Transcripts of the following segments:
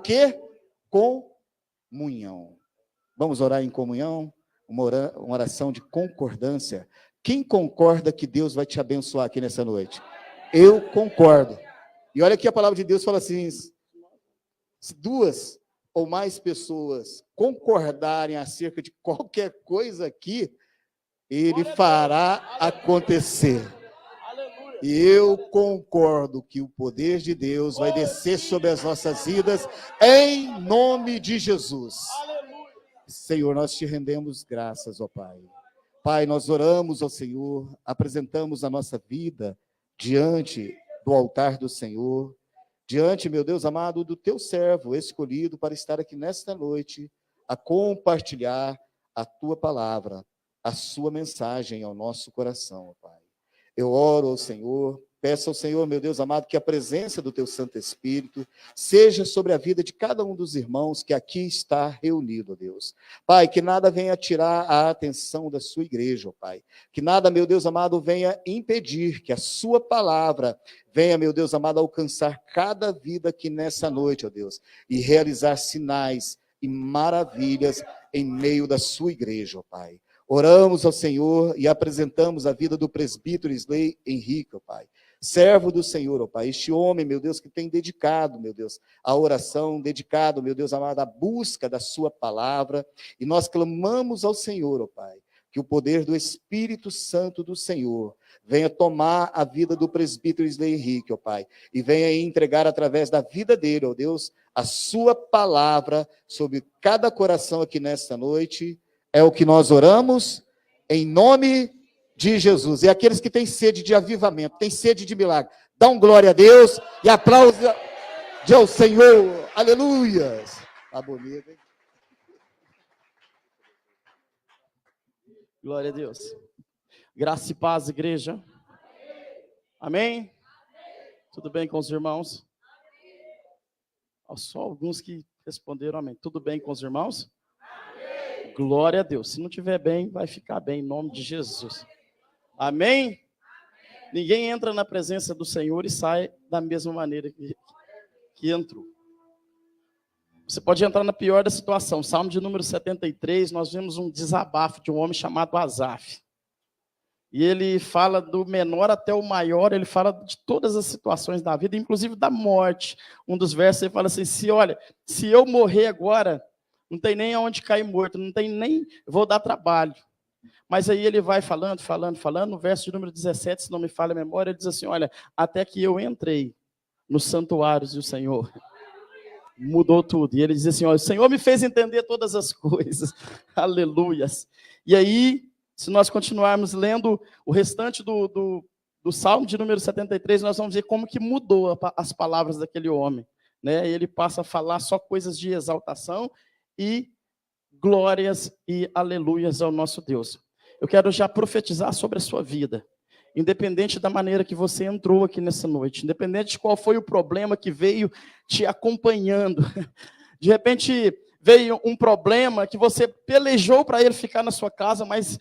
Que? Comunhão. Vamos orar em comunhão? Uma oração de concordância. Quem concorda que Deus vai te abençoar aqui nessa noite? Eu concordo. E olha que a palavra de Deus fala assim: se duas ou mais pessoas concordarem acerca de qualquer coisa aqui, Ele fará acontecer. E eu concordo que o poder de Deus vai descer sobre as nossas vidas, em nome de Jesus. Senhor, nós te rendemos graças, ó Pai. Pai, nós oramos ao Senhor, apresentamos a nossa vida diante do altar do Senhor, diante, meu Deus amado, do teu servo escolhido para estar aqui nesta noite, a compartilhar a tua palavra, a sua mensagem ao nosso coração, ó Pai. Eu oro ao Senhor, peço ao Senhor, meu Deus amado, que a presença do teu Santo Espírito seja sobre a vida de cada um dos irmãos que aqui está reunido, ó Deus. Pai, que nada venha tirar a atenção da sua igreja, ó Pai. Que nada, meu Deus amado, venha impedir que a sua palavra venha, meu Deus amado, alcançar cada vida aqui nessa noite, ó Deus, e realizar sinais e maravilhas em meio da sua igreja, ó Pai. Oramos ao Senhor e apresentamos a vida do presbítero Isley Henrique, ó Pai. Servo do Senhor, ó Pai. Este homem, meu Deus, que tem dedicado, meu Deus, a oração, dedicado, meu Deus amado, a busca da sua palavra. E nós clamamos ao Senhor, ó Pai, que o poder do Espírito Santo do Senhor venha tomar a vida do presbítero Isley Henrique, ó Pai, e venha entregar através da vida dele, ó Deus, a sua palavra sobre cada coração aqui nesta noite. É o que nós oramos, em nome de Jesus. E aqueles que têm sede de avivamento, têm sede de milagre, dão glória a Deus e aplausos ao Senhor. Aleluia. Tá bonito, hein? Glória a Deus. Graça e paz, igreja. Amém? Tudo bem com os irmãos? Só alguns que responderam amém. Tudo bem com os irmãos? Glória a Deus. Se não estiver bem, vai ficar bem, em nome de Jesus. Amém? Ninguém entra na presença do Senhor e sai da mesma maneira que entrou. Você pode entrar na pior da situação. Salmo de número 73, nós vimos um desabafo de um homem chamado Asaf. E ele fala do menor até o maior, ele fala de todas as situações da vida, inclusive da morte. Um dos versos ele fala assim: se eu morrer agora, não tem nem aonde cair morto, não tem nem, vou dar trabalho. Mas aí ele vai falando, no verso de número 17, se não me falha a memória, ele diz assim: olha, até que eu entrei nos santuários do Senhor, mudou tudo. E ele diz assim: olha, o Senhor me fez entender todas as coisas, aleluias. E aí, se nós continuarmos lendo o restante do Salmo de número 73, nós vamos ver como que mudou as palavras daquele homem, né? E ele passa a falar só coisas de exaltação e glórias e aleluias ao nosso Deus. Eu quero já profetizar sobre a sua vida, independente da maneira que você entrou aqui nessa noite, independente de qual foi o problema que veio te acompanhando. De repente veio um problema que você pelejou para ele ficar na sua casa, mas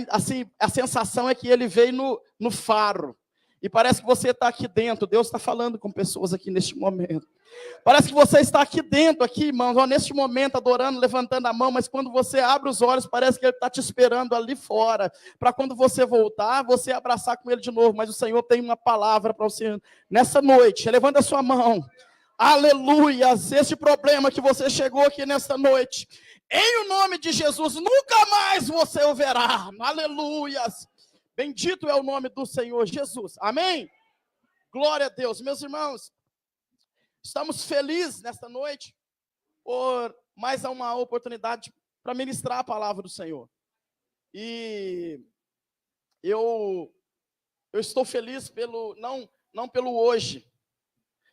assim, a sensação é que ele veio no faro. E parece que você está aqui dentro. Deus está falando com pessoas aqui neste momento. Parece que você está aqui dentro, aqui, irmãos, ó, neste momento, adorando, levantando a mão, mas quando você abre os olhos, parece que Ele está te esperando ali fora, para quando você voltar, você abraçar com Ele de novo. Mas o Senhor tem uma palavra para você nessa noite. Levanta a sua mão. Aleluias! Este problema que você chegou aqui nesta noite, em o nome de Jesus, nunca mais você o verá. Aleluias! Bendito é o nome do Senhor Jesus. Amém? Glória a Deus. Meus irmãos, estamos felizes nesta noite por mais uma oportunidade para ministrar a palavra do Senhor. E eu estou feliz não pelo hoje.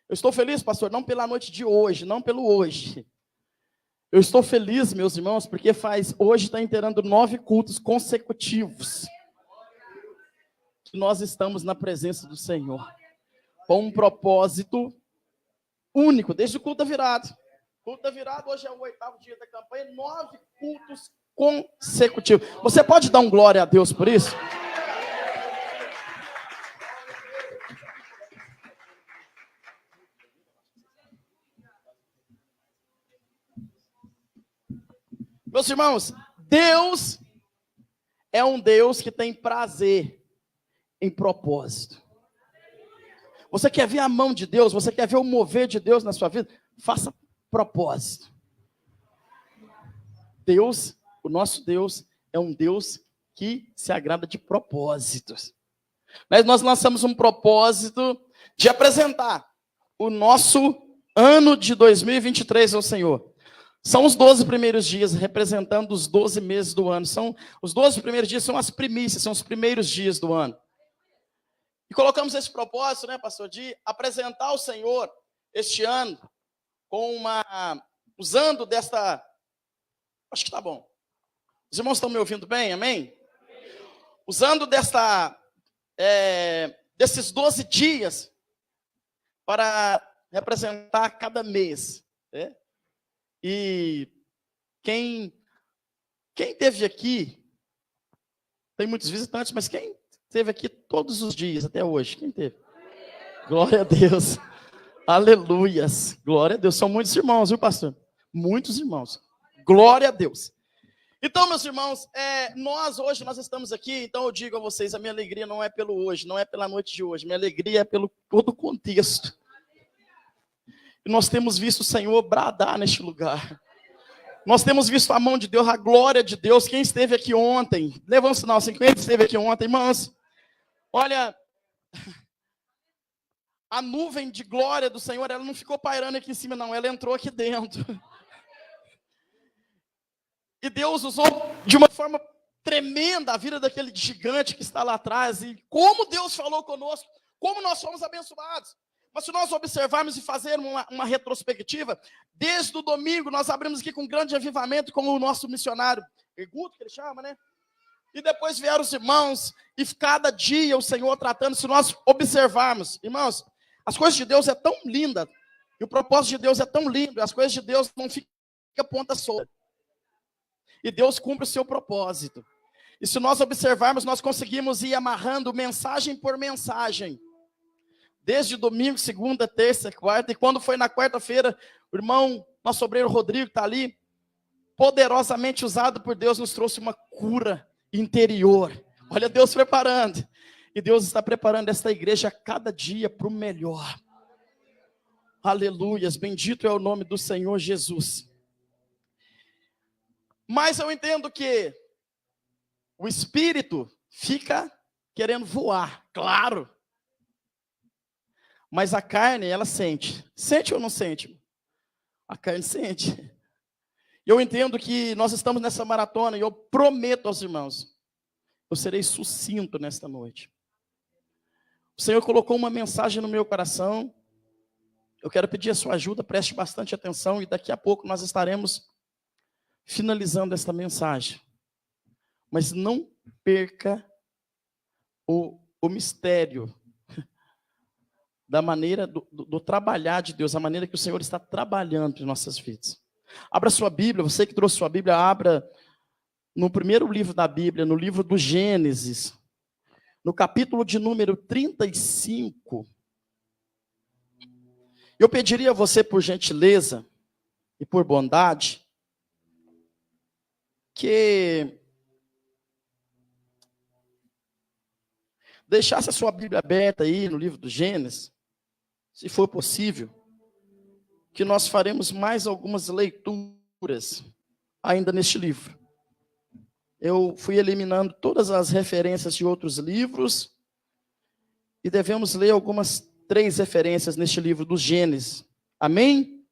Eu estou feliz, pastor, não pela noite de hoje, não pelo hoje. Eu estou feliz, meus irmãos, porque hoje está inteirando 9 cultos consecutivos que nós estamos na presença do Senhor, com um propósito único, desde o culto da virada. Culto da virada, hoje é o 8º dia da campanha, 9 cultos consecutivos. Você pode dar um glória a Deus por isso? Meus irmãos, Deus é um Deus que tem prazer em propósito. Você quer ver a mão de Deus? Você quer ver o mover de Deus na sua vida? Faça propósito. Deus, o nosso Deus, é um Deus que se agrada de propósitos. Mas nós lançamos um propósito de apresentar o nosso ano de 2023 ao Senhor. São os 12 primeiros dias, representando os 12 meses do ano. Os 12 primeiros dias são as primícias, são os primeiros dias do ano. E colocamos esse propósito, né, pastor, de apresentar ao Senhor este ano usando desta... Acho que está bom. Os irmãos estão me ouvindo bem, amém? Usando desses 12 dias para representar cada mês. Né? E quem esteve aqui, tem muitos visitantes, mas quem esteve aqui todos os dias até hoje? Quem teve? Glória a Deus. Aleluias. Glória a Deus. São muitos irmãos, viu, pastor? Muitos irmãos. Glória a Deus. Então, meus irmãos, hoje nós estamos aqui, então eu digo a vocês, a minha alegria não é pelo hoje, não é pela noite de hoje, minha alegria é pelo todo o contexto. E nós temos visto o Senhor bradar neste lugar. Nós temos visto a mão de Deus, a glória de Deus. Quem esteve aqui ontem, levanta um sinal assim, quem esteve aqui ontem, irmãos, olha, a nuvem de glória do Senhor, ela não ficou pairando aqui em cima, não, ela entrou aqui dentro. E Deus usou de uma forma tremenda a vida daquele gigante que está lá atrás. E como Deus falou conosco, como nós fomos abençoados. Mas se nós observarmos e fazermos uma retrospectiva, desde o domingo nós abrimos aqui com um grande avivamento com o nosso missionário, Guto, que ele chama, né? E depois vieram os irmãos, e cada dia o Senhor tratando, se nós observarmos, irmãos, as coisas de Deus é tão linda, e o propósito de Deus é tão lindo, e as coisas de Deus não ficam ponta solta. E Deus cumpre o seu propósito. E se nós observarmos, nós conseguimos ir amarrando mensagem por mensagem. Desde domingo, segunda, terça, quarta. E quando foi na quarta-feira, o irmão, nosso obreiro Rodrigo, está ali, poderosamente usado por Deus, nos trouxe uma cura interior. Olha Deus preparando. E Deus está preparando esta igreja a cada dia para o melhor. Aleluias, bendito é o nome do Senhor Jesus. Mas eu entendo que o espírito fica querendo voar, claro. Mas a carne, ela sente. Sente ou não sente? A carne sente. Eu entendo que nós estamos nessa maratona e eu prometo aos irmãos, eu serei sucinto nesta noite. O Senhor colocou uma mensagem no meu coração. Eu quero pedir a sua ajuda, preste bastante atenção e daqui a pouco nós estaremos finalizando esta mensagem. Mas não perca o mistério da maneira do trabalhar de Deus, a maneira que o Senhor está trabalhando em nossas vidas. Abra sua Bíblia, você que trouxe sua Bíblia, abra no primeiro livro da Bíblia, no livro do Gênesis, no capítulo de número 35. Eu pediria a você, por gentileza e por bondade, que deixasse a sua Bíblia aberta aí no livro do Gênesis, se for possível, que nós faremos mais algumas leituras ainda neste livro. Eu fui eliminando todas as referências de outros livros e devemos ler algumas 3 referências neste livro do Gênesis. Amém?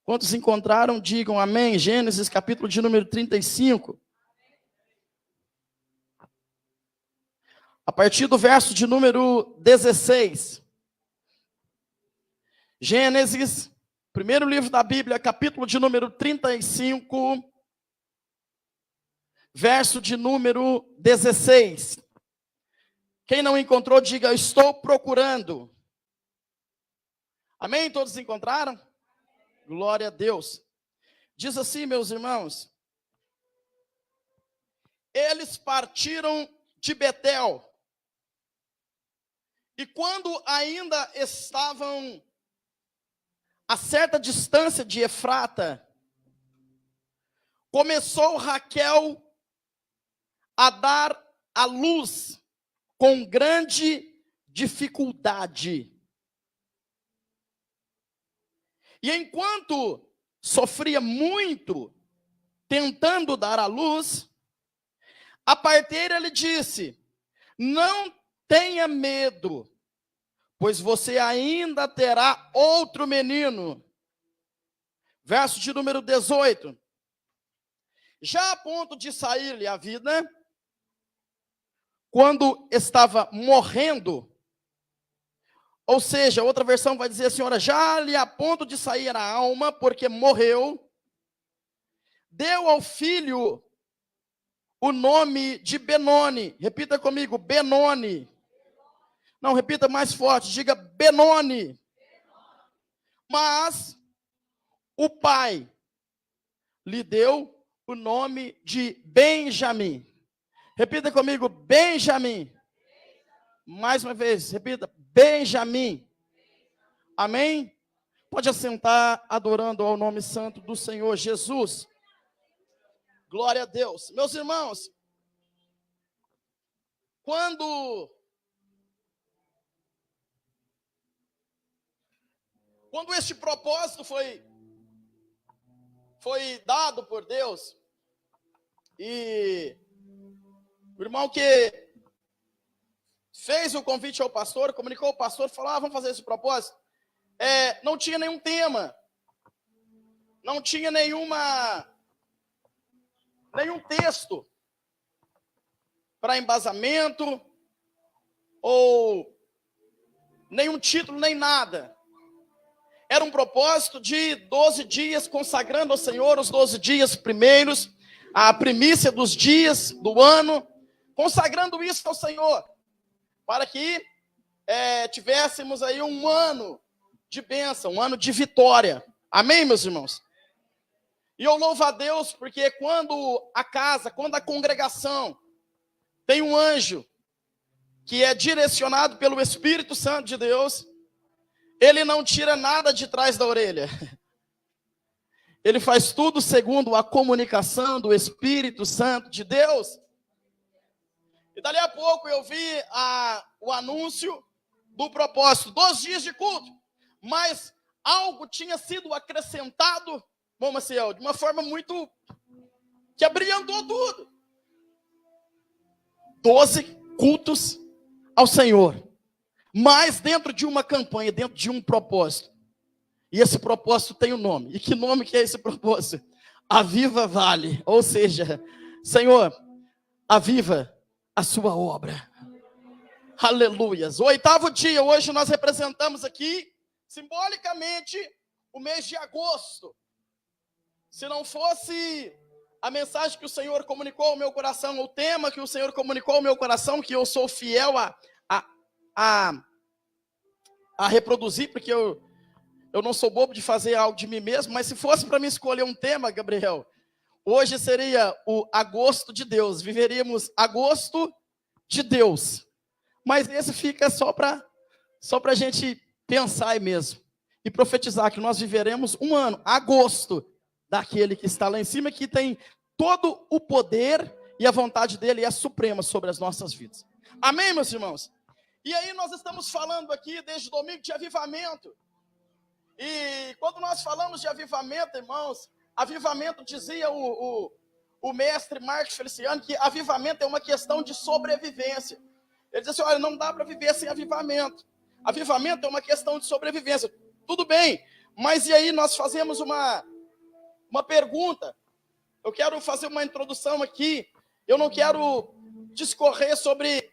Quantos encontraram, digam amém. Gênesis, capítulo de número 35. A partir do verso de número 16. Gênesis, primeiro livro da Bíblia, capítulo de número 35, verso de número 16. Quem não encontrou, diga, estou procurando. Amém? Todos encontraram? Glória a Deus. Diz assim, meus irmãos. Eles partiram de Betel. E quando ainda estavam a certa distância de Efrata, começou Raquel a dar à luz com grande dificuldade. E enquanto sofria muito tentando dar à luz, a parteira lhe disse: não tenha medo, pois você ainda terá outro menino. Verso de número 18. Já a ponto de sair-lhe a vida, quando estava morrendo, ou seja, outra versão vai dizer assim, já lhe a ponto de sair a alma, porque morreu, deu ao filho o nome de Benoni. Repita comigo, Benoni. Não, repita mais forte, diga Benoni. Mas o pai lhe deu o nome de Benjamim. Repita comigo, Benjamim. Mais uma vez, repita, Benjamim. Amém? Pode assentar adorando ao nome santo do Senhor Jesus. Glória a Deus. Meus irmãos, quando este propósito foi dado por Deus, e o irmão que fez o convite ao pastor, comunicou ao pastor, falou, vamos fazer esse propósito. Não tinha nenhum tema, não tinha nenhum texto para embasamento, ou nenhum título, nem nada. Era um propósito de 12 dias, consagrando ao Senhor os 12 dias primeiros, a primícia dos dias do ano, consagrando isso ao Senhor, para que tivéssemos aí um ano de bênção, um ano de vitória. Amém, meus irmãos? E eu louvo a Deus, porque quando a congregação tem um anjo que é direcionado pelo Espírito Santo de Deus, ele não tira nada de trás da orelha. Ele faz tudo segundo a comunicação do Espírito Santo de Deus. E dali a pouco eu vi o anúncio do propósito, 12 dias de culto. Mas algo tinha sido acrescentado, bom, Maciel, de uma forma muito que abrilhantou tudo. 12 cultos ao Senhor. Mas dentro de uma campanha, dentro de um propósito. E esse propósito tem um nome. E que nome que é esse propósito? Aviva Vale. Ou seja, Senhor, aviva a sua obra. Aleluias. O 8º dia, hoje nós representamos aqui, simbolicamente, o mês de agosto. Se não fosse a mensagem que o Senhor comunicou ao meu coração, o tema que o Senhor comunicou ao meu coração, que eu sou fiel a reproduzir, porque eu não sou bobo de fazer algo de mim mesmo, mas se fosse para mim escolher um tema, Gabriel, hoje seria o agosto de Deus. Viveríamos agosto de Deus. Mas esse fica só para a gente pensar aí mesmo. E profetizar que nós viveremos um ano, agosto, daquele que está lá em cima, que tem todo o poder e a vontade dele é suprema sobre as nossas vidas. Amém, meus irmãos? E aí nós estamos falando aqui desde domingo de avivamento. E quando nós falamos de avivamento, irmãos, avivamento dizia o mestre Marcos Feliciano que avivamento é uma questão de sobrevivência. Ele diz assim, olha, não dá para viver sem avivamento. Avivamento é uma questão de sobrevivência. Tudo bem, mas e aí nós fazemos uma pergunta. Eu quero fazer uma introdução aqui. Eu não quero discorrer sobre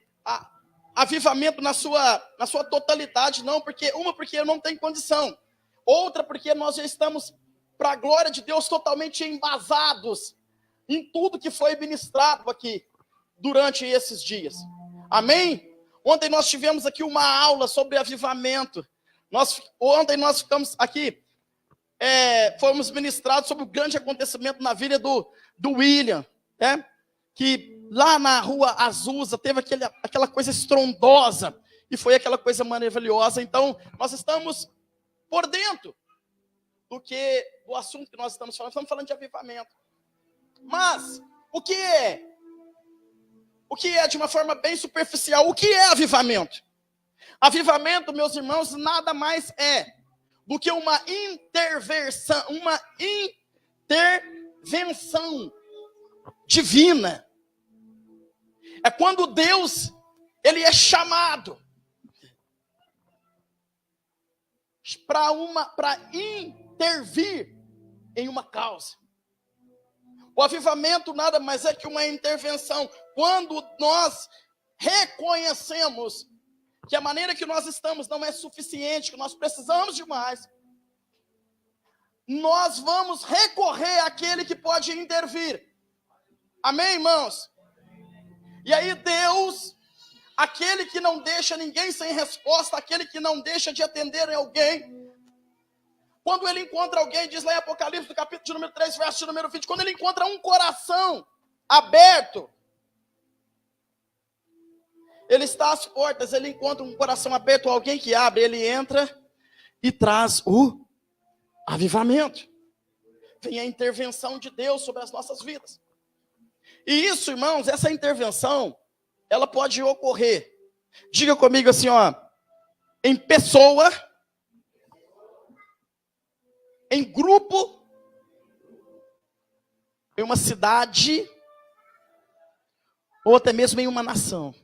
avivamento na sua totalidade, não, porque eu não tenho condição. Outra, porque nós já estamos, para a glória de Deus, totalmente embasados em tudo que foi ministrado aqui durante esses dias. Amém? Ontem nós tivemos aqui uma aula sobre avivamento. Ontem nós ficamos aqui, fomos ministrados sobre o grande acontecimento na vida do William, que lá na rua Azusa teve aquela coisa estrondosa, e foi aquela coisa maravilhosa. Então, nós estamos por dentro do assunto que nós estamos falando de avivamento. Mas, o que é? O que é, de uma forma bem superficial, o que é avivamento? Avivamento, meus irmãos, nada mais é do que uma intervenção divina. É quando Deus, ele é chamado para intervir em uma causa. O avivamento nada mais é que uma intervenção. Quando nós reconhecemos que a maneira que nós estamos não é suficiente, que nós precisamos de mais, nós vamos recorrer àquele que pode intervir. Amém, irmãos? E aí Deus, aquele que não deixa ninguém sem resposta, aquele que não deixa de atender alguém, quando ele encontra alguém, diz lá em Apocalipse, no capítulo de número 3, verso de número 20, quando ele encontra um coração aberto, ele está às portas, ele encontra um coração aberto, alguém que abre, ele entra e traz o avivamento. Vem a intervenção de Deus sobre as nossas vidas. E isso, irmãos, essa intervenção, ela pode ocorrer, diga comigo assim, ó, em pessoa, em grupo, em uma cidade, ou até mesmo em uma nação.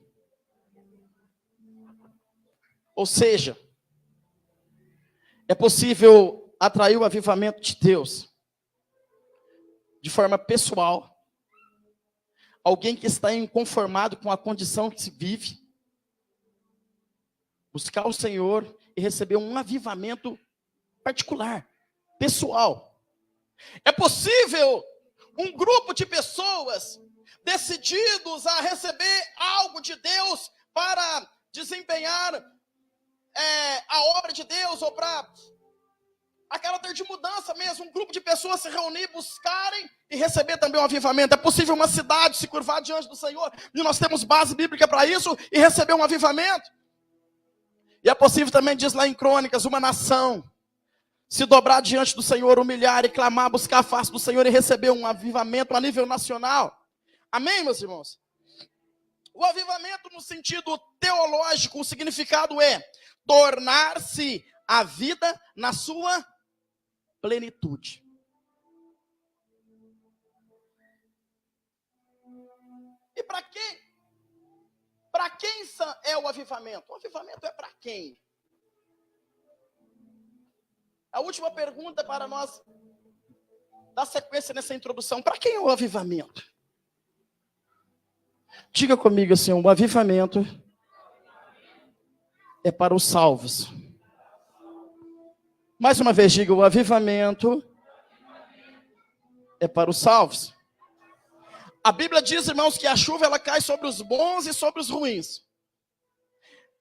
Ou seja, é possível atrair o avivamento de Deus de forma pessoal. Alguém que está inconformado com a condição que se vive, buscar o Senhor e receber um avivamento particular, pessoal. É possível um grupo de pessoas decididos a receber algo de Deus para desempenhar a obra de Deus, ou para a caráter de mudança mesmo, um grupo de pessoas se reunir, buscarem e receber também um avivamento. É possível uma cidade se curvar diante do Senhor, e nós temos base bíblica para isso, e receber um avivamento. E é possível também, diz lá em Crônicas, uma nação se dobrar diante do Senhor, humilhar e clamar, buscar a face do Senhor e receber um avivamento a nível nacional. Amém, meus irmãos? O avivamento no sentido teológico, o significado é tornar-se a vida na sua plenitude. E para quem? Para quem é o avivamento? O avivamento é para quem? A última pergunta para nós dar sequência nessa introdução. Para quem é o avivamento? Diga comigo assim, o avivamento é para os salvos. Mais uma vez, diga, o avivamento é para os salvos. A Bíblia diz, irmãos, que a chuva ela cai sobre os bons e sobre os ruins.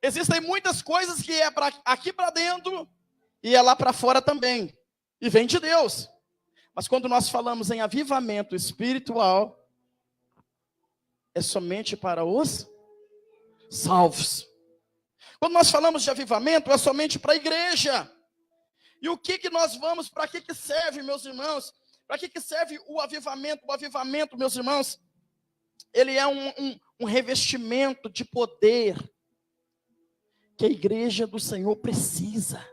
Existem muitas coisas que é aqui para dentro e é lá para fora também. E vem de Deus. Mas quando nós falamos em avivamento espiritual, é somente para os salvos. Quando nós falamos de avivamento, é somente para a igreja. E o que nós vamos, para que serve, meus irmãos? Para que serve o avivamento? O avivamento, meus irmãos, ele é um revestimento de poder que a igreja do Senhor precisa.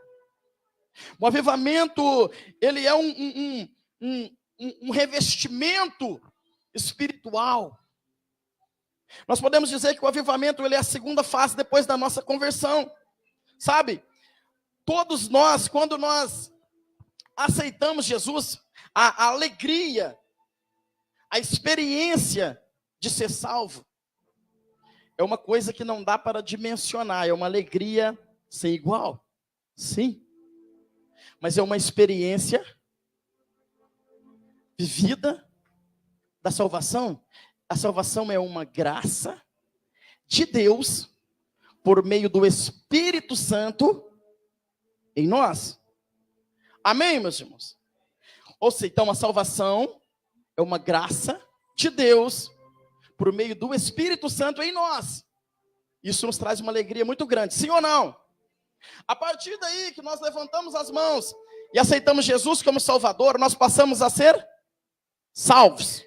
O avivamento, ele é um revestimento espiritual. Nós podemos dizer que o avivamento, ele é a segunda fase depois da nossa conversão. Sabe? Todos nós, quando nós aceitamos Jesus, a alegria, a experiência de ser salvo, é uma coisa que não dá para dimensionar, é uma alegria sem igual. Sim. Mas é uma experiência vivida da salvação. A salvação é uma graça de Deus por meio do Espírito Santo em nós. Amém, meus irmãos? Ou seja, então a salvação é uma graça de Deus por meio do Espírito Santo em nós. Isso nos traz uma alegria muito grande, sim ou não? A partir daí que nós levantamos as mãos e aceitamos Jesus como Salvador, nós passamos a ser salvos.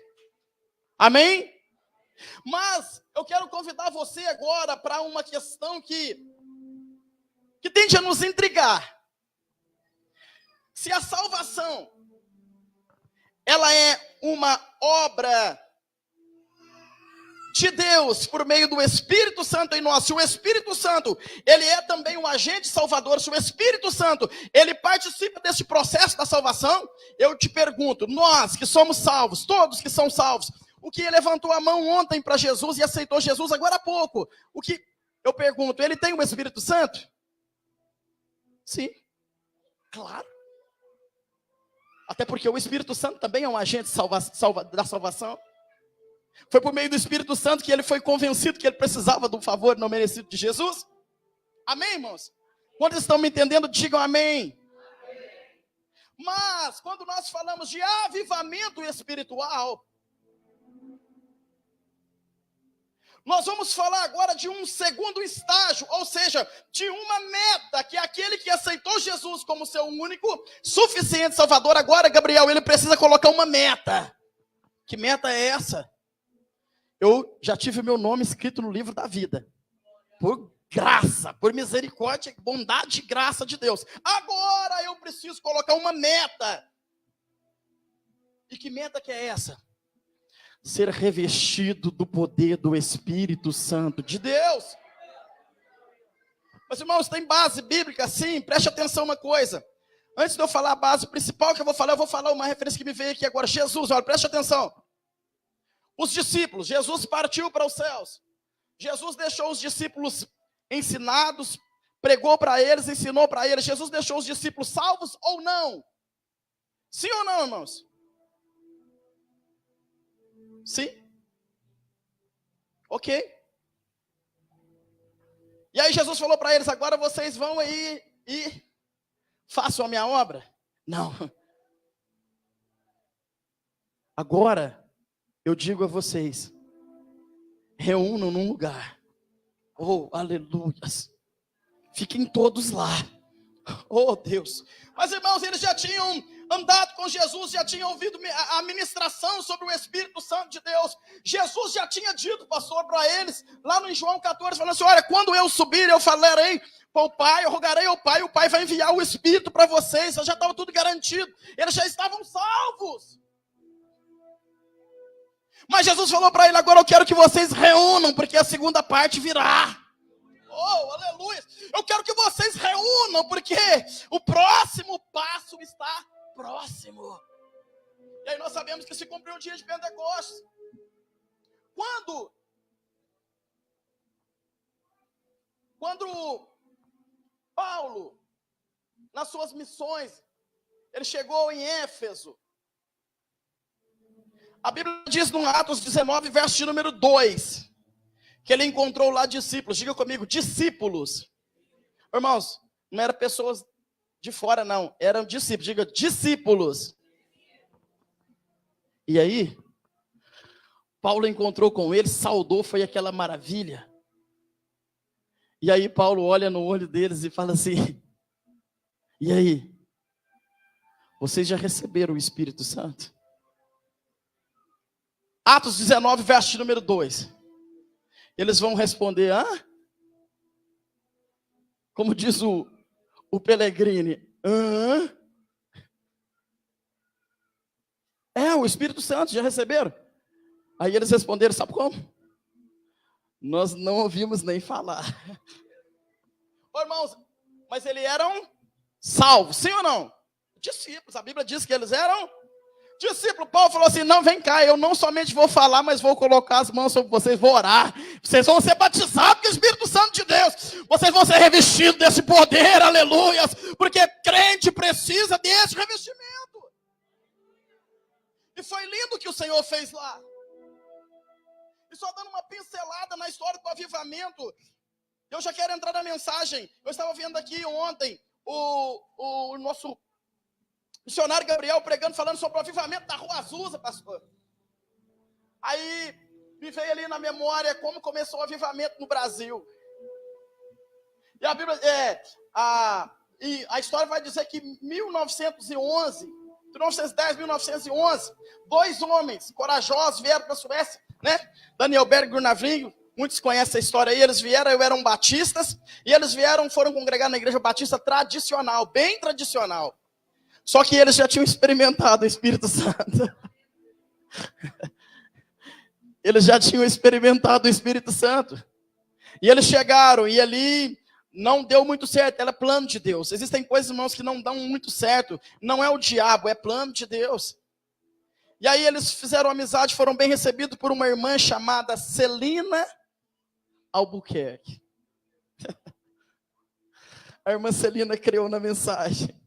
Amém? Mas eu quero convidar você agora para uma questão que tende a nos intrigar. Se a salvação, ela é uma obra de Deus por meio do Espírito Santo em nós, se o Espírito Santo, ele é também um agente salvador, se o Espírito Santo, ele participa desse processo da salvação, eu te pergunto, nós que somos salvos, todos que são salvos, o que levantou a mão ontem para Jesus e aceitou Jesus agora há pouco, o que eu pergunto, ele tem o Espírito Santo? Sim, claro. Até porque o Espírito Santo também é um agente da salvação. Foi por meio do Espírito Santo que ele foi convencido que ele precisava do favor não merecido de Jesus. Amém, irmãos? Quando estão me entendendo, digam amém. Mas, quando nós falamos de avivamento espiritual, nós vamos falar agora de um segundo estágio, ou seja, de uma meta, que é aquele que aceitou Jesus como seu único, suficiente Salvador. Agora, Gabriel, ele precisa colocar uma meta. Que meta é essa? Eu já tive meu nome escrito no livro da vida. Por graça, por misericórdia, bondade e graça de Deus. Agora eu preciso colocar uma meta. E que meta que é essa? Ser revestido do poder do Espírito Santo de Deus. Mas, irmãos, tem base bíblica, sim. Preste atenção uma coisa. Antes de eu falar a base principal que eu vou falar uma referência que me veio aqui agora. Jesus, olha, preste atenção. Os discípulos, Jesus partiu para os céus. Jesus deixou os discípulos ensinados, pregou para eles, ensinou para eles. Jesus deixou os discípulos salvos ou não? Sim ou não, irmãos? Sim? Ok. E aí Jesus falou para eles, agora vocês vão aí e façam a minha obra? Não. Agora, eu digo a vocês, reúnam num lugar. Oh, aleluias. Fiquem todos lá. Oh, Deus. Mas, irmãos, eles já tinham andado com Jesus, já tinham ouvido a ministração sobre o Espírito Santo de Deus. Jesus já tinha dito, pastor, para eles, lá no João 14, falando assim, olha, quando eu subir, eu falarei para o Pai, eu rogarei ao Pai, o Pai vai enviar o Espírito para vocês. Já estava tudo garantido. Eles já estavam salvos. Mas Jesus falou para ele, agora eu quero que vocês reúnam, porque a segunda parte virá. Oh, aleluia. Eu quero que vocês reúnam, porque o próximo passo está próximo. E aí nós sabemos que se cumpriu o dia de Pentecostes. Quando Paulo, nas suas missões, ele chegou em Éfeso, a Bíblia diz no Atos 19, verso de número 2, que ele encontrou lá discípulos. Diga comigo, discípulos. Irmãos, não eram pessoas de fora, não. Eram discípulos. Diga, discípulos. E aí, Paulo encontrou com eles, saudou, foi aquela maravilha. E aí Paulo olha no olho deles e fala assim, e aí? Vocês já receberam o Espírito Santo? Atos 19, verso de número 2. Eles vão responder, hã? Como diz o Pellegrini, hã? O Espírito Santo, já receberam? Aí eles responderam, sabe como? Nós não ouvimos nem falar. Ô, irmãos, mas eles eram salvos, sim ou não? Discípulos, a Bíblia diz que eles eram discípulos. Paulo falou assim, não, vem cá, eu não somente vou falar, mas vou colocar as mãos sobre vocês, vou orar. Vocês vão ser batizados com o Espírito Santo de Deus. Vocês vão ser revestidos desse poder, aleluia. Porque crente precisa desse revestimento. E foi lindo o que o Senhor fez lá. E só dando uma pincelada na história do avivamento, eu já quero entrar na mensagem. Eu estava vendo aqui ontem o nosso missionário Gabriel pregando, falando sobre o avivamento da Rua Azusa, pastor. Aí me veio ali na memória como começou o avivamento no Brasil. E a Bíblia, a história vai dizer que em 1911, 1910, 1911, 2 homens corajosos vieram para a Suécia, né? Daniel Berg e Gurnavrinho, muitos conhecem a história aí, eles eram batistas, e eles foram congregar na igreja batista tradicional, bem tradicional. Só que eles já tinham experimentado o Espírito Santo. Eles já tinham experimentado o Espírito Santo. E eles chegaram, e ali não deu muito certo, era plano de Deus. Existem coisas, irmãos, que não dão muito certo. Não é o diabo, é plano de Deus. E aí eles fizeram amizade, foram bem recebidos por uma irmã chamada Celina Albuquerque. A irmã Celina creu na mensagem.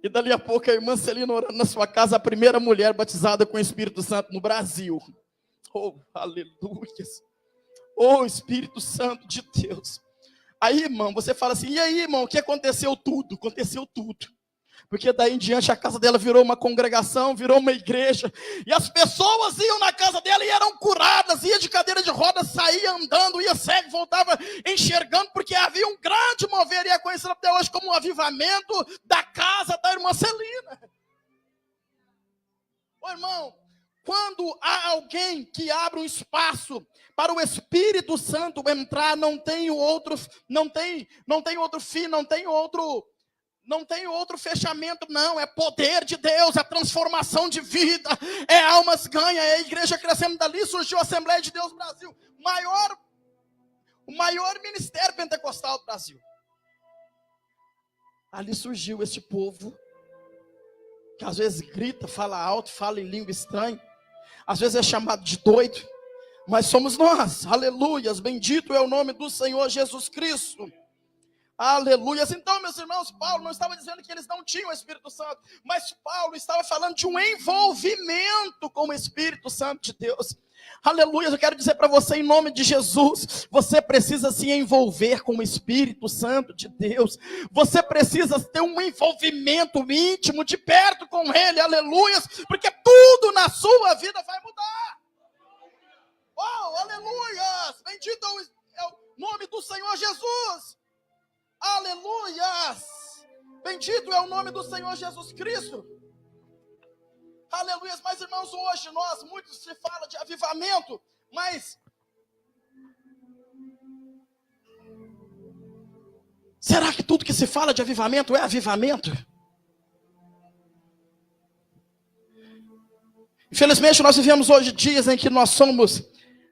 E dali a pouco a irmã Celina orando na sua casa, a primeira mulher batizada com o Espírito Santo no Brasil. Oh, aleluia. Oh, Espírito Santo de Deus. Aí, irmão, você fala assim, e aí, irmão, o que aconteceu? Tudo, aconteceu tudo. Porque daí em diante a casa dela virou uma congregação, virou uma igreja. E as pessoas iam na casa dela e eram curadas, ia de cadeira de rodas, saía andando, ia cego, voltava enxergando, porque havia um grande mover, e é conhecido até hoje como o avivamento da casa da irmã Celina. Ô irmão, quando há alguém que abre um espaço para o Espírito Santo entrar, não tem outro fim, não tem outro fechamento, não. É poder de Deus, é transformação de vida, é almas ganhas, é a igreja crescendo. Dali surgiu a Assembleia de Deus Brasil, o maior ministério pentecostal do Brasil. Ali surgiu esse povo, que às vezes grita, fala alto, fala em língua estranha, às vezes é chamado de doido, mas somos nós, aleluias, bendito é o nome do Senhor Jesus Cristo, aleluias. Então, meus irmãos, Paulo não estava dizendo que eles não tinham o Espírito Santo, mas Paulo estava falando de um envolvimento com o Espírito Santo de Deus. Aleluia, eu quero dizer para você, em nome de Jesus, você precisa se envolver com o Espírito Santo de Deus, você precisa ter um envolvimento íntimo, de perto com Ele, aleluia, porque tudo na sua vida vai mudar. Oh, aleluia, bendito é o nome do Senhor Jesus, aleluia, bendito é o nome do Senhor Jesus Cristo. Aleluia, mas irmãos, hoje muito se fala de avivamento, mas será que tudo que se fala de avivamento é avivamento? Infelizmente nós vivemos hoje dias em que nós somos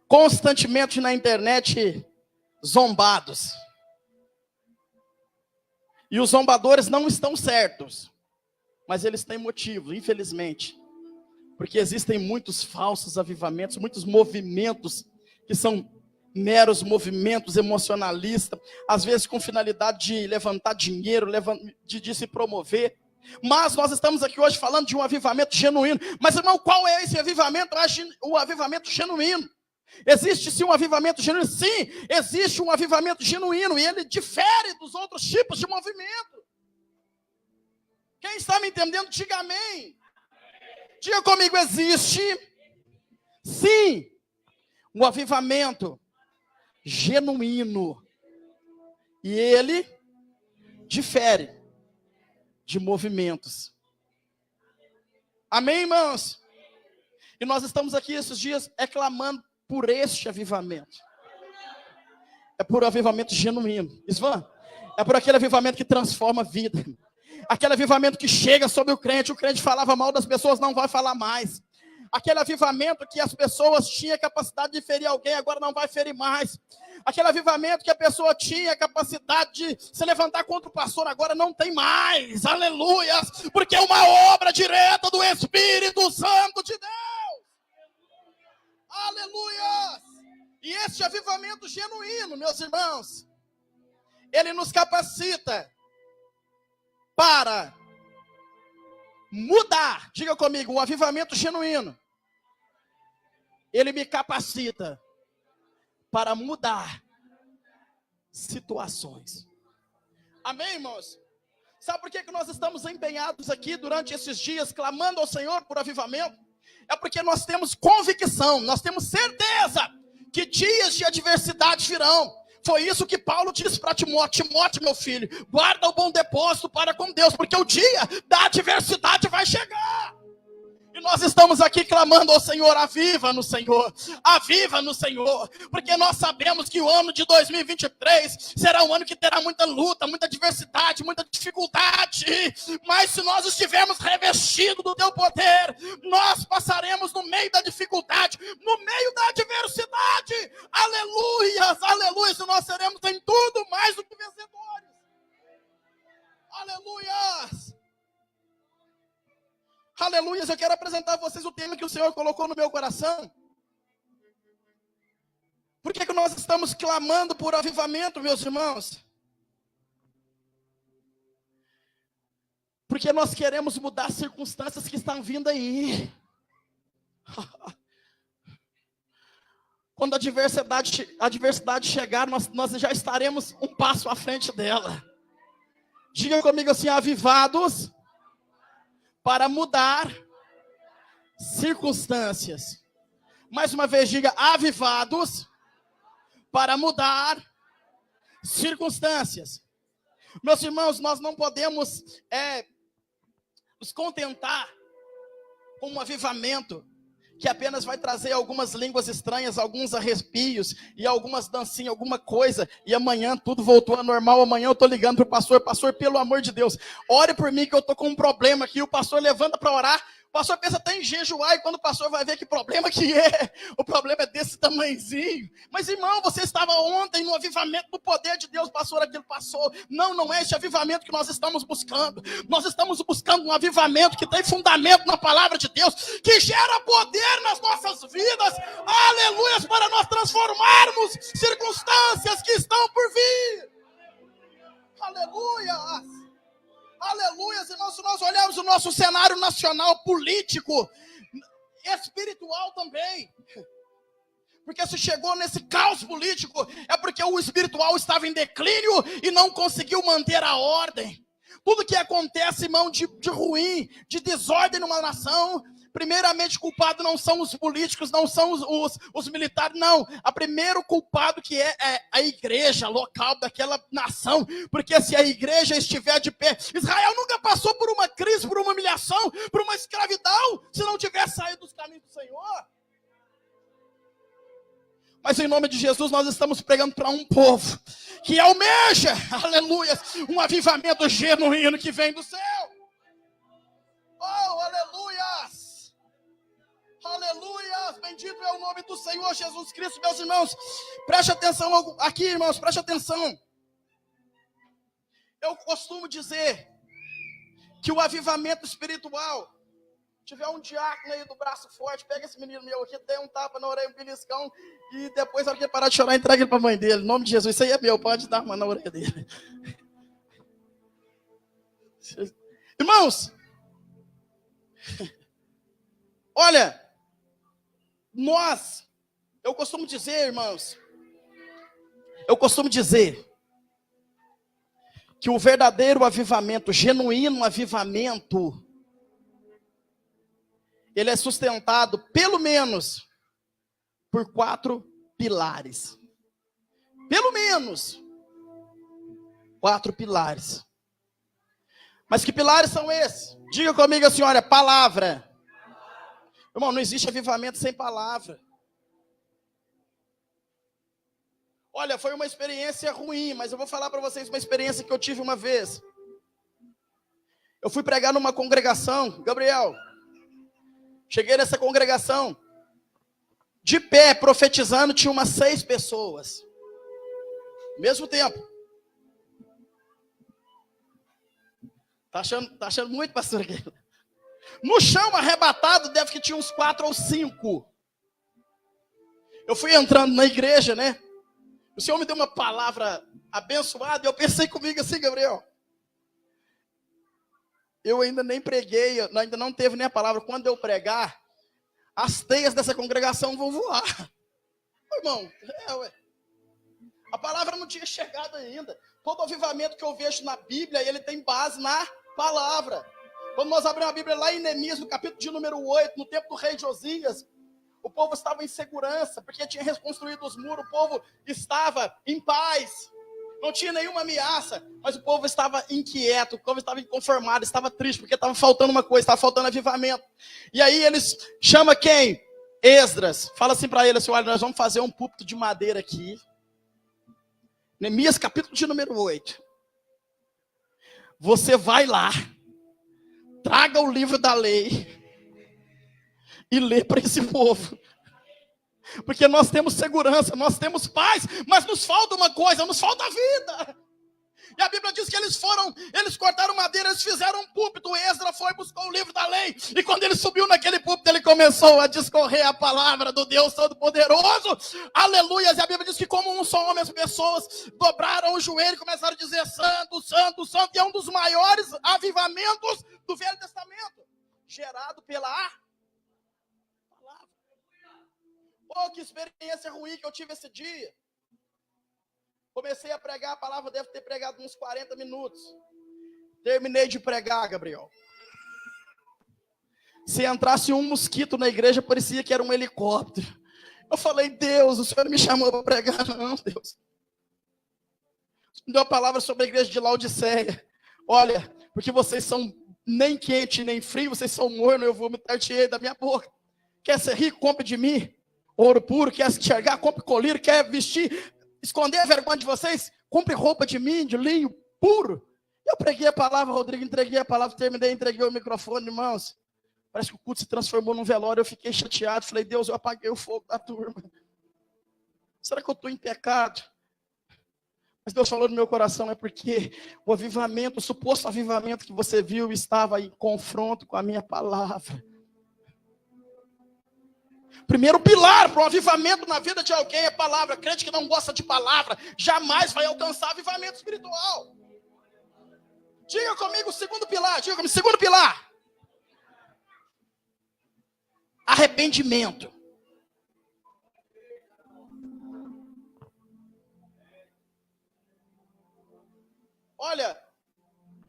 constantemente na internet zombados. E os zombadores não estão certos, mas eles têm motivo, infelizmente. Porque existem muitos falsos avivamentos, muitos movimentos que são meros movimentos emocionalistas, às vezes com finalidade de levantar dinheiro, de se promover. Mas nós estamos aqui hoje falando de um avivamento genuíno. Mas, irmão, qual é esse avivamento? O avivamento genuíno. Existe sim um avivamento genuíno? Sim, existe um avivamento genuíno, e ele difere dos outros tipos de movimento. Quem está me entendendo, diga amém. Diga comigo, existe sim um avivamento genuíno, e ele difere de movimentos. Amém, irmãos? E nós estamos aqui esses dias clamando por este avivamento. É por um avivamento genuíno. Isvan, é por aquele avivamento que transforma a vida. Aquele avivamento que chega sobre o crente falava mal das pessoas, não vai falar mais. Aquele avivamento que as pessoas tinham capacidade de ferir alguém, agora não vai ferir mais. Aquele avivamento que a pessoa tinha capacidade de se levantar contra o pastor, agora não tem mais. Aleluia! Porque é uma obra direta do Espírito Santo de Deus. Aleluia! E este avivamento genuíno, meus irmãos, ele nos capacita para mudar. Diga comigo, um avivamento genuíno, ele me capacita para mudar situações. Amém, irmãos? Sabe por que nós estamos empenhados aqui durante esses dias, clamando ao Senhor por avivamento? É porque nós temos convicção, nós temos certeza que dias de adversidade virão. Foi isso que Paulo disse para Timóteo: Timóteo, meu filho, guarda o bom depósito para com Deus, porque o dia da adversidade vai chegar. E nós estamos aqui clamando ao Senhor: aviva no Senhor, aviva no Senhor, porque nós sabemos que o ano de 2023 será um ano que terá muita luta, muita adversidade, muita dificuldade, mas se nós estivermos revestidos do teu poder, nós passaremos no meio da dificuldade, no meio da adversidade, aleluias, aleluias, e nós seremos em tudo mais do que vencedores, aleluias. Aleluias, eu quero apresentar a vocês o tema que o Senhor colocou no meu coração. Por que nós estamos clamando por avivamento, meus irmãos? Porque nós queremos mudar as circunstâncias que estão vindo aí. Quando a adversidade chegar, nós já estaremos um passo à frente dela. Diga comigo assim: avivados para mudar circunstâncias. Mais uma vez, diga: avivados para mudar circunstâncias. Meus irmãos, nós não podemos nos contentar com um avivamento que apenas vai trazer algumas línguas estranhas, alguns arrepios e algumas dancinhas, alguma coisa, e amanhã tudo voltou ao normal. Amanhã eu estou ligando para o pastor: pastor, pelo amor de Deus, ore por mim que eu estou com um problema aqui. O pastor levanta para orar, o pastor pensa até em jejuar, e quando o pastor vai ver que problema que é, o problema é desse tamanhozinho. Mas irmão, você estava ontem no avivamento do poder de Deus, pastor, aquilo passou. Não é esse avivamento que nós estamos buscando. Nós estamos buscando um avivamento que tem fundamento na palavra de Deus, que gera poder nas nossas vidas, aleluias, para nós transformarmos circunstâncias que estão por vir, aleluias. Aleluia, irmãos, se nós olharmos o nosso cenário nacional, político, espiritual também, porque se chegou nesse caos político, é porque o espiritual estava em declínio e não conseguiu manter a ordem. Tudo que acontece, irmão, de ruim, de desordem numa nação, primeiramente culpado não são os políticos, não são os militares, não. A primeiro culpado que é a igreja local daquela nação, porque se a igreja estiver de pé, Israel nunca passou por uma crise, por uma humilhação, por uma escravidão, se não tivesse saído dos caminhos do Senhor. Mas em nome de Jesus nós estamos pregando para um povo que almeja, aleluia, um avivamento genuíno que vem do céu. Oh, aleluias! Aleluia, bendito é o nome do Senhor Jesus Cristo. Meus irmãos, preste atenção aqui, irmãos, preste atenção. Eu costumo dizer que o avivamento espiritual, tiver um diácono aí do braço forte, pega esse menino meu aqui, dê um tapa na orelha, um beliscão, e depois, na hora que ele parar de chorar, entrega ele para a mãe dele. Em nome de Jesus, isso aí é meu, pode dar uma na orelha dele. Irmãos, olha, eu costumo dizer, irmãos, que o verdadeiro avivamento, genuíno avivamento, ele é sustentado pelo menos por 4 pilares. Pelo menos 4 pilares. Mas que pilares são esses? Diga comigo assim, olha: palavra. Irmão, não existe avivamento sem palavra. Olha, foi uma experiência ruim, mas eu vou falar para vocês uma experiência que eu tive uma vez. Eu fui pregar numa congregação, Gabriel. Cheguei nessa congregação, de pé, profetizando, tinha umas 6 pessoas. Ao mesmo tempo. Tá achando muito, pastor? No chão, arrebatado, deve que tinha uns 4 ou 5. Eu fui entrando na igreja, né? O Senhor me deu uma palavra abençoada, e eu pensei comigo assim, Gabriel. Eu ainda nem preguei, ainda não teve nem a palavra. Quando eu pregar, as teias dessa congregação vão voar. Irmão, a palavra não tinha chegado ainda. Todo avivamento que eu vejo na Bíblia, ele tem base na palavra. Quando nós abrimos a Bíblia lá em Neemias, no capítulo de número 8, no tempo do rei Josias, O povo estava em segurança, porque tinha reconstruído os muros, o povo estava em paz. Não tinha nenhuma ameaça, mas o povo estava inquieto, o povo estava inconformado, estava triste, porque estava faltando uma coisa, estava faltando avivamento. E aí eles chamam quem? Esdras. Fala assim para ele, assim, olha, nós vamos fazer um púlpito de madeira aqui. Neemias, capítulo de número 8. Você vai lá, traga o livro da lei e lê para esse povo. Porque nós temos segurança, nós temos paz, mas nos falta uma coisa, nos falta a vida. E a Bíblia diz que eles cortaram madeira, eles fizeram um púlpito. O Esdras foi buscar o livro da lei. E quando ele subiu naquele púlpito, ele começou a discorrer a palavra do Deus Todo-Poderoso. Aleluia. E a Bíblia diz que como um só homem, as pessoas dobraram o joelho e começaram a dizer santo, santo, santo. E é um dos maiores avivamentos do Velho Testamento, gerado pela palavra. Oh, que experiência ruim que eu tive esse dia. Comecei a pregar, a palavra deve ter pregado uns 40 minutos. Terminei de pregar, Gabriel. Se entrasse um mosquito na igreja, parecia que era um helicóptero. Eu falei, Deus, o Senhor não me chamou para pregar, não, Deus. Me deu a palavra sobre a igreja de Laodiceia. Olha, porque vocês são nem quente, nem frio, vocês são morno, eu vou vomitar-te da minha boca. Quer ser rico, compre de mim. Ouro puro, quer se enxergar, compre colírio, quer vestir, esconder a vergonha de vocês, compre roupa de mim, de linho puro. Eu preguei a palavra, Rodrigo, entreguei a palavra, terminei, entreguei o microfone, irmãos. Parece que o culto se transformou num velório, eu fiquei chateado, falei, Deus, eu apaguei o fogo da turma. Será que eu estou em pecado? Mas Deus falou no meu coração, é porque o avivamento, o suposto avivamento que você viu, estava em confronto com a minha palavra. Primeiro pilar para o avivamento na vida de alguém é palavra. Crente que não gosta de palavra jamais vai alcançar avivamento espiritual. Diga comigo o segundo pilar. Diga comigo, segundo pilar. Arrependimento. Olha,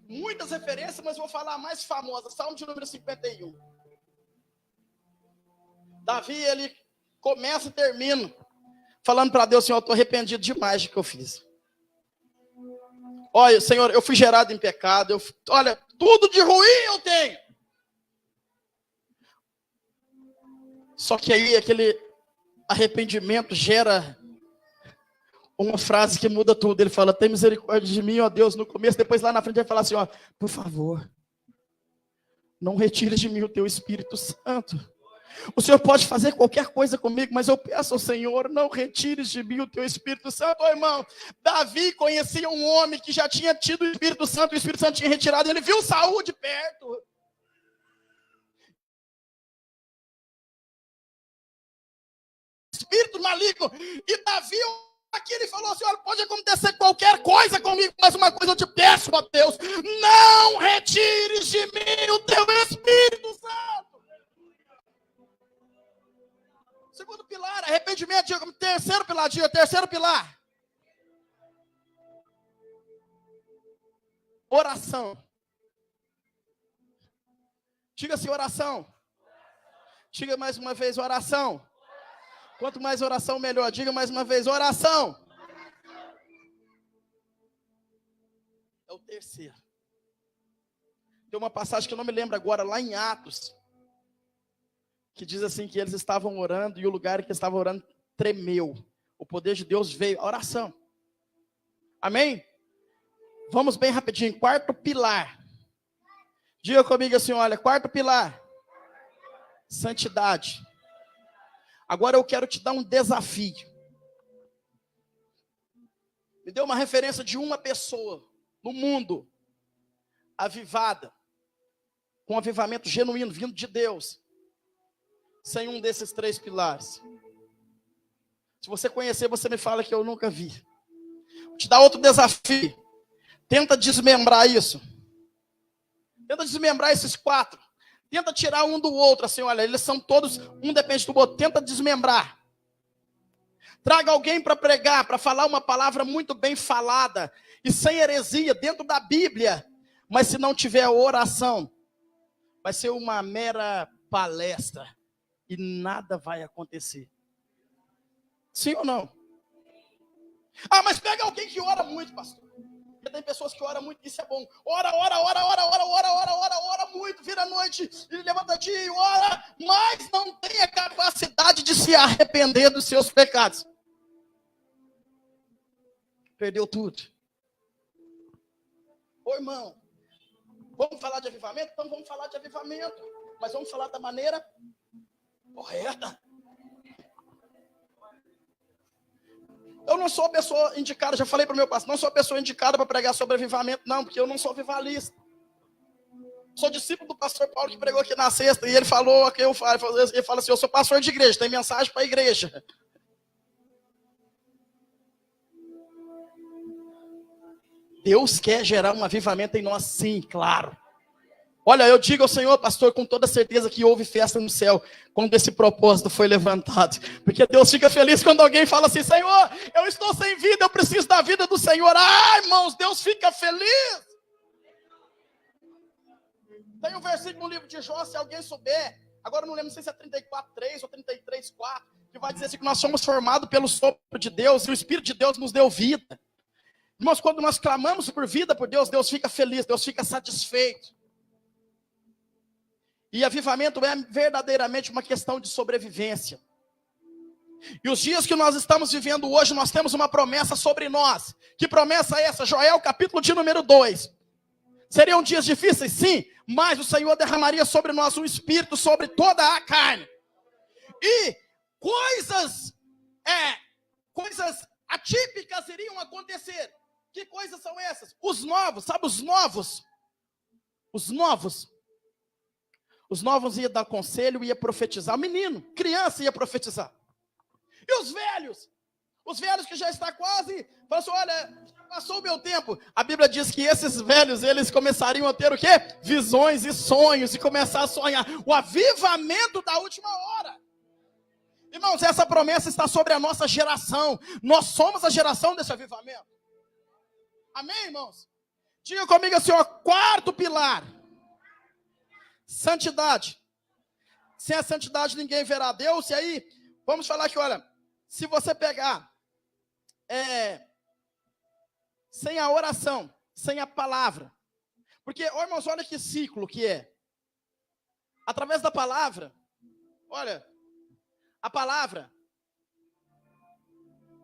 muitas referências, mas vou falar a mais famosa. Salmo de número 51. Davi, ele começa e termina falando para Deus, Senhor, eu estou arrependido demais do que eu fiz. Olha, Senhor, eu fui gerado em pecado. Olha, tudo de ruim eu tenho. Só que aí aquele arrependimento gera uma frase que muda tudo. Ele fala, tem misericórdia de mim, ó Deus, no começo. Depois lá na frente ele vai falar assim, ó, por favor, não retire de mim o teu Espírito Santo. O Senhor pode fazer qualquer coisa comigo, mas eu peço ao Senhor, não retires de mim o teu Espírito Santo. Oh, irmão, Davi conhecia um homem que já tinha tido o Espírito Santo tinha retirado, ele viu Saul de perto. Espírito maligno. E Davi, aqui ele falou assim, olha, pode acontecer qualquer coisa comigo, mas uma coisa eu te peço, ó Deus, não retires de mim o teu Espírito Santo. Segundo pilar, arrependimento. Diga, terceiro pilar, diga, terceiro pilar. Oração. Diga assim, oração. Diga mais uma vez, oração. Quanto mais oração, melhor. Diga mais uma vez, oração. É o terceiro. Tem uma passagem que eu não me lembro agora, lá em Atos, que diz assim que eles estavam orando e o lugar que eles estavam orando tremeu. O poder de Deus veio. A oração. Amém? Vamos bem rapidinho. Quarto pilar. Diga comigo assim, olha, quarto pilar. Santidade. Agora eu quero te dar um desafio. Me dê uma referência de uma pessoa no mundo avivada, com um avivamento genuíno, vindo de Deus, sem um desses três pilares. Se você conhecer, você me fala que eu nunca vi. Vou te dar outro desafio. Tenta desmembrar isso. Tenta desmembrar esses quatro. Tenta tirar um do outro, assim, olha, eles são todos, um depende do outro. Tenta desmembrar. Traga alguém para pregar, para falar uma palavra muito bem falada e sem heresia, dentro da Bíblia. Mas se não tiver oração, vai ser uma mera palestra. e nada vai acontecer. Sim ou não? Ah, mas pega alguém que ora muito, pastor. Porque tem pessoas que oram muito, isso é bom. Ora muito, vira a noite, levanta dia e ora, mas não tem a capacidade de se arrepender dos seus pecados. Perdeu tudo. Ô irmão, vamos falar de avivamento? Então vamos falar de avivamento. Mas vamos falar da maneira correta. Eu não sou a pessoa indicada, já falei para o meu pastor, não sou a pessoa indicada para pregar sobre avivamento, não, porque eu não sou avivalista. Sou discípulo do pastor Paulo que pregou aqui na sexta, e ele falou que ele fala assim, eu sou pastor de igreja, tem mensagem para a igreja. Deus quer gerar um avivamento em nós, sim, claro. Olha, eu digo ao Senhor, pastor, com toda certeza que houve festa no céu quando esse propósito foi levantado. Porque Deus fica feliz quando alguém fala assim, Senhor, eu estou sem vida, eu preciso da vida do Senhor. Ah, irmãos, Deus fica feliz. Tem um versículo no livro de Jó, se alguém souber, agora eu não lembro, não sei se é 34:3 ou 33:4, que vai dizer assim, que nós somos formados pelo sopro de Deus e o Espírito de Deus nos deu vida. Irmãos, quando nós clamamos por vida por Deus, Deus fica feliz, Deus fica satisfeito. E avivamento é verdadeiramente uma questão de sobrevivência. E os dias que nós estamos vivendo hoje, nós temos uma promessa sobre nós. Que promessa é essa? Joel, capítulo de número 2. Seriam dias difíceis? Sim, mas o Senhor derramaria sobre nós um espírito sobre toda a carne. E coisas atípicas iriam acontecer. Que coisas são essas? Os novos, sabe os novos? Os novos iam dar conselho e ia profetizar. O menino, criança ia profetizar. E os velhos que já está quase, falam assim, olha, passou o meu tempo. A Bíblia diz que esses velhos, eles começariam a ter o quê? Visões e sonhos, e começar a sonhar. O avivamento da última hora. Irmãos, essa promessa está sobre a nossa geração. Nós somos a geração desse avivamento. Amém, irmãos? Diga comigo assim, ó, quarto pilar. Santidade. Sem a santidade ninguém verá Deus. E aí, vamos falar que, olha, se você pegar sem a oração, sem a palavra, porque, ó, irmãos, olha que ciclo que é. Através da palavra, olha, a palavra,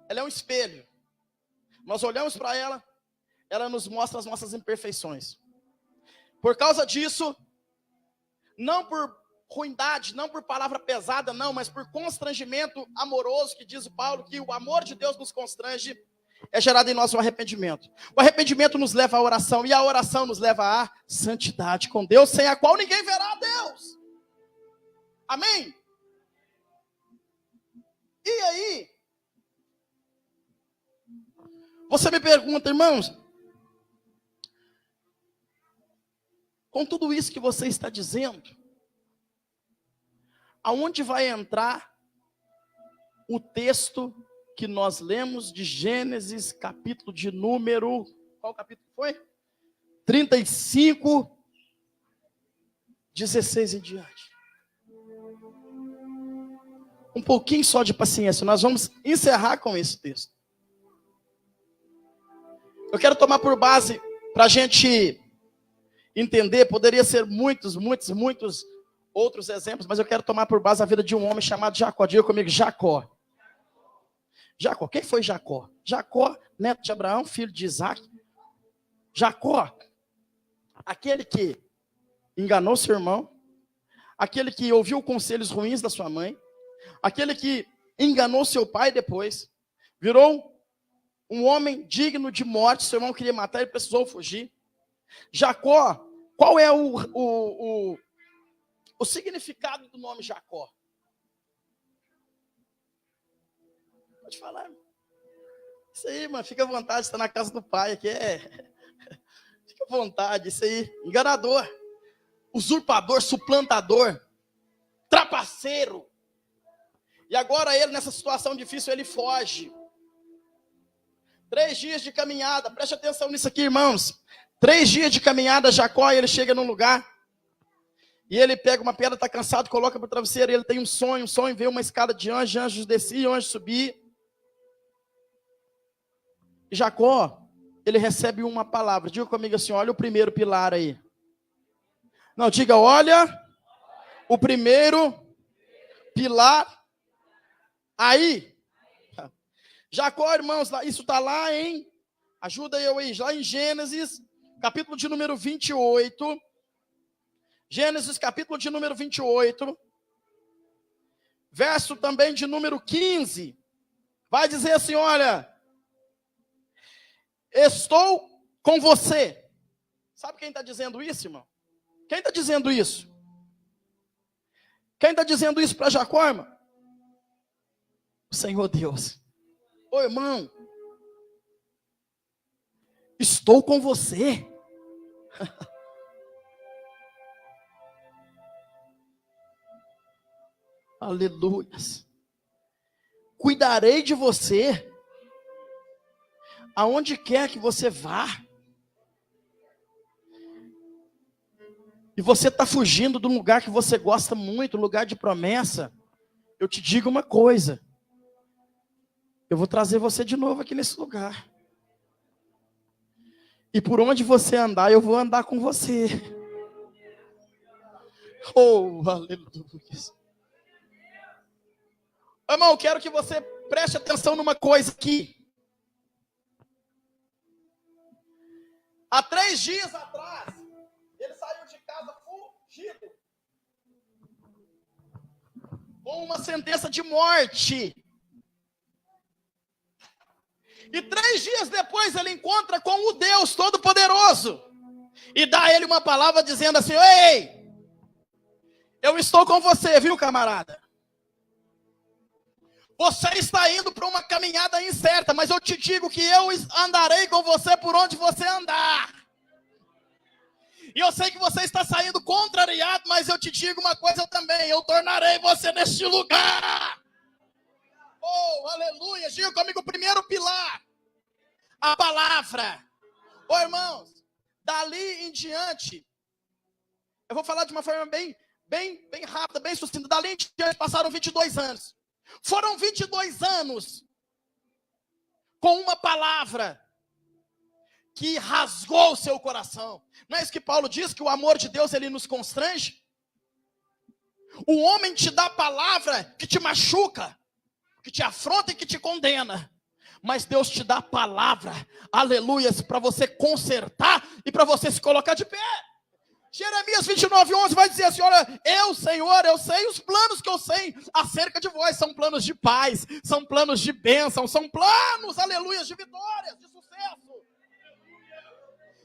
ela é um espelho. Nós olhamos para ela, ela nos mostra as nossas imperfeições. Por causa disso, não por ruindade, não por palavra pesada, não, mas por constrangimento amoroso, que diz o Paulo, que o amor de Deus nos constrange, é gerado em nós um arrependimento. O arrependimento nos leva à oração, e a oração nos leva à santidade com Deus, sem a qual ninguém verá a Deus. Amém? E aí, você me pergunta, irmãos, com tudo isso que você está dizendo, aonde vai entrar o texto que nós lemos de Gênesis, capítulo de número, qual capítulo foi? 35, 16 em diante. Um pouquinho só de paciência, nós vamos encerrar com esse texto. Eu quero tomar por base, para a gente entender, poderia ser muitos outros exemplos, mas eu quero tomar por base a vida de um homem chamado Jacó. Diga comigo, Jacó. Jacó, quem foi Jacó? Jacó, neto de Abraão, filho de Isaac. Jacó, aquele que enganou seu irmão, aquele que ouviu conselhos ruins da sua mãe, aquele que enganou seu pai depois, virou um homem digno de morte, seu irmão queria matar, ele precisou fugir. Jacó, qual é o significado do nome Jacó? Pode falar. Isso aí, mano, fica à vontade, está na casa do pai aqui, fica à vontade, isso aí, enganador, usurpador, suplantador, trapaceiro. E agora ele, nessa situação difícil, ele foge. 3 dias de caminhada, preste atenção nisso aqui, irmãos. 3 dias de caminhada, Jacó, ele chega num lugar, E ele pega uma pedra, está cansado, coloca para o travesseiro, e ele tem um sonho vê uma escada de anjos desciam, anjos subiam. E Jacó, ele recebe uma palavra. Diga comigo assim, olha o primeiro pilar aí. Não, diga, olha o primeiro pilar aí. Jacó, irmãos, isso está lá em, ajuda eu aí, lá em Gênesis, capítulo de número 28. Gênesis, capítulo de número 28. Verso também de número 15. Vai dizer assim, olha, estou com você. Sabe quem está dizendo isso, irmão? Quem está dizendo isso? Quem está dizendo isso para Jacó, irmão? O Senhor Deus. Ô irmão, estou com você. Aleluias. Cuidarei de você aonde quer que você vá. E você está fugindo de um lugar que você gosta muito, um lugar de promessa. Eu te digo uma coisa. Eu vou trazer você de novo aqui nesse lugar. E por onde você andar, eu vou andar com você. Oh, aleluia. Irmão, quero que você preste atenção numa coisa aqui. Há 3 dias atrás, ele saiu de casa fugido. Com uma sentença de morte. E 3 dias depois ele encontra com o Deus Todo-Poderoso. E dá a ele uma palavra dizendo assim, ei, eu estou com você, viu, camarada? Você está indo para uma caminhada incerta, mas eu te digo que eu andarei com você por onde você andar. E eu sei que você está saindo contrariado, mas eu te digo uma coisa também, eu tornarei você neste lugar. Oh, aleluia, diga comigo o primeiro pilar, a palavra. Oh, irmãos, dali em diante, eu vou falar de uma forma bem rápida, bem sucinta. Dali em diante passaram 22 anos. Foram 22 anos com uma palavra que rasgou o seu coração. Não é isso que Paulo diz, que o amor de Deus ele nos constrange? O homem te dá palavra que te machuca, que te afronta e que te condena. Mas Deus te dá palavra, aleluias, para você consertar e para você se colocar de pé. Jeremias 29:11 vai dizer assim, olha, eu, Senhor, eu sei os planos que eu sei acerca de vós, são planos de paz, são planos de bênção, são planos, aleluias, de vitórias, de sucesso.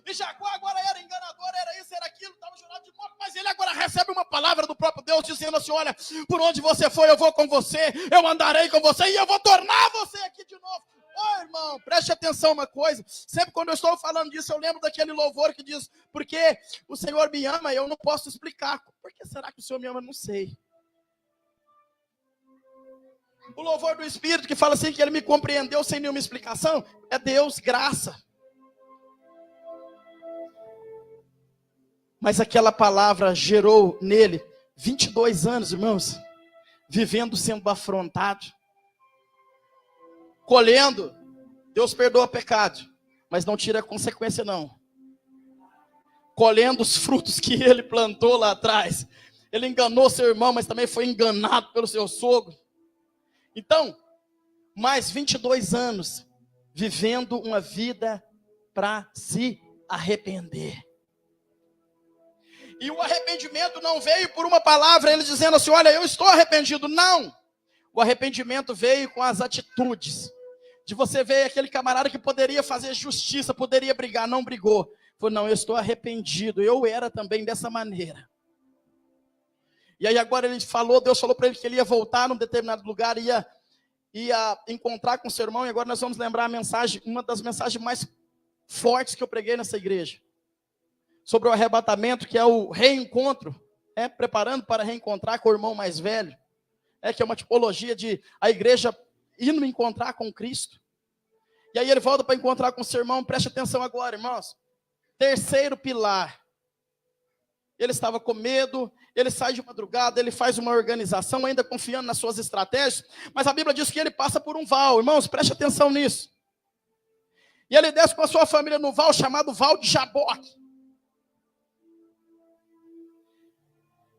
E Jacó agora era enganador, era isso, era aquilo, estava jurado de morte, mas ele agora recebe uma palavra do próprio Deus, dizendo assim, olha, por onde você for, eu vou com você, eu andarei com você, e eu vou tornar você aqui de novo. Oh, irmão, preste atenção uma coisa, sempre quando eu estou falando disso, eu lembro daquele louvor que diz, porque o Senhor me ama, eu não posso explicar. Por que será que o Senhor me ama? Não sei. O louvor do Espírito que fala assim, que ele me compreendeu sem nenhuma explicação, é Deus, graça. Mas aquela palavra gerou nele 22 anos, irmãos, vivendo sendo afrontado, colhendo. Deus perdoa o pecado, mas não tira a consequência não. Colhendo os frutos que ele plantou lá atrás. Ele enganou seu irmão, mas também foi enganado pelo seu sogro. Então, mais 22 anos vivendo uma vida para se arrepender. E o arrependimento não veio por uma palavra, ele dizendo assim, olha, eu estou arrependido. Não. O arrependimento veio com as atitudes. De você ver aquele camarada que poderia fazer justiça, poderia brigar, não brigou. Falou, não, eu estou arrependido. Eu era também dessa maneira. E aí agora ele falou, Deus falou para ele que ele ia voltar num determinado lugar, ia encontrar com seu irmão. E agora nós vamos lembrar a mensagem, uma das mensagens mais fortes que eu preguei nessa igreja. Sobre o arrebatamento, que é o reencontro, preparando para reencontrar com o irmão mais velho, que é uma tipologia de a igreja indo encontrar com Cristo. E aí ele volta para encontrar com o seu irmão. Preste atenção agora, irmãos. Terceiro pilar. ele estava com medo, ele sai de madrugada, ele faz uma organização, ainda confiando nas suas estratégias, mas a Bíblia diz que ele passa por um val. Irmãos, preste atenção nisso. E ele desce com a sua família no val, chamado Val de Jaboque.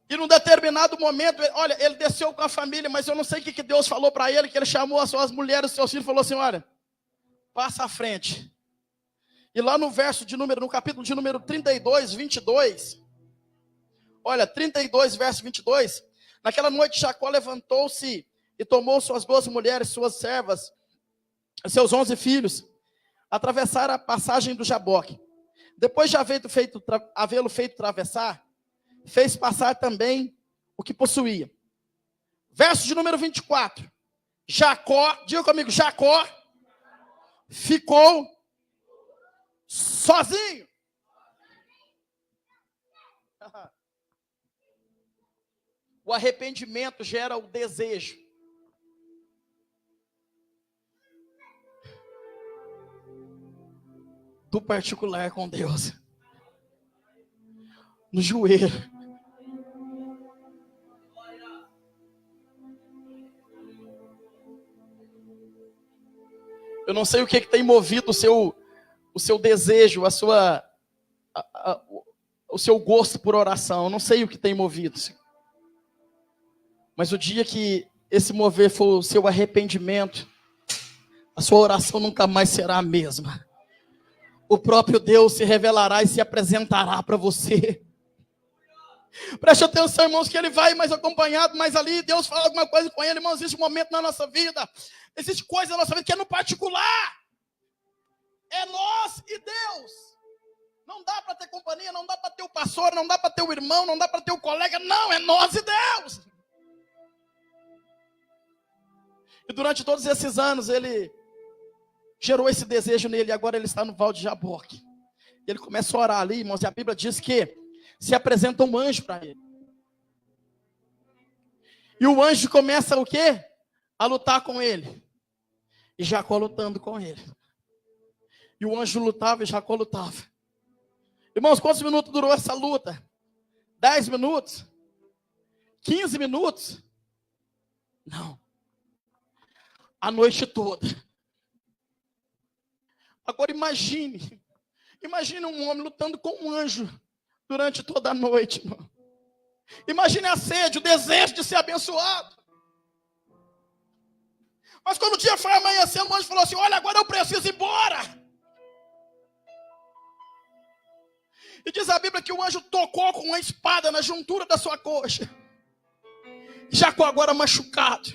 E num determinado momento, olha, ele desceu com a família, mas eu não sei o que Deus falou para ele, que ele chamou as suas mulheres, os seus filhos, e falou assim, olha, passa à frente. E lá no capítulo de número 32, 22, olha, 32, verso 22, naquela noite Jacó levantou-se e tomou suas 12 mulheres, suas servas, seus 11 filhos, atravessaram a passagem do Jaboque. Depois de havê-lo feito atravessar, fez passar também o que possuía. Verso de número 24. Jacó, diga comigo, Jacó ficou sozinho. O arrependimento gera o desejo. Do particular com Deus. No joelho. Eu não sei o que tem movido o seu desejo, o seu gosto por oração. Eu não sei o que tem movido. Mas o dia que esse mover for o seu arrependimento, a sua oração nunca mais será a mesma. O próprio Deus se revelará e se apresentará para você. Preste atenção, irmãos, que ele vai mais acompanhado, mas ali Deus fala alguma coisa com ele. Irmãos, existe um momento na nossa vida, existe coisa na nossa vida que é no particular. É nós e Deus. Não dá para ter companhia, não dá para ter o pastor, não dá para ter o irmão, não dá para ter o colega. Não, é nós e Deus. E durante todos esses anos, ele gerou esse desejo nele, e agora ele está no Val de Jaboque. Ele começa a orar ali, irmãos, e a Bíblia diz que se apresenta um anjo para ele. E o anjo começa o quê? A lutar com ele. E Jacó lutando com ele. E o anjo lutava e Jacó lutava. Irmãos, quantos minutos durou essa luta? 10 minutos? 15 minutos? Não. A noite toda. Agora imagine um homem lutando com um anjo durante toda a noite, irmão. Imagine a sede, o desejo de ser abençoado. Mas quando o dia foi amanhecendo, o anjo falou assim, olha, agora eu preciso ir embora. E diz a Bíblia que o anjo tocou com uma espada na juntura da sua coxa. Jacó agora machucado.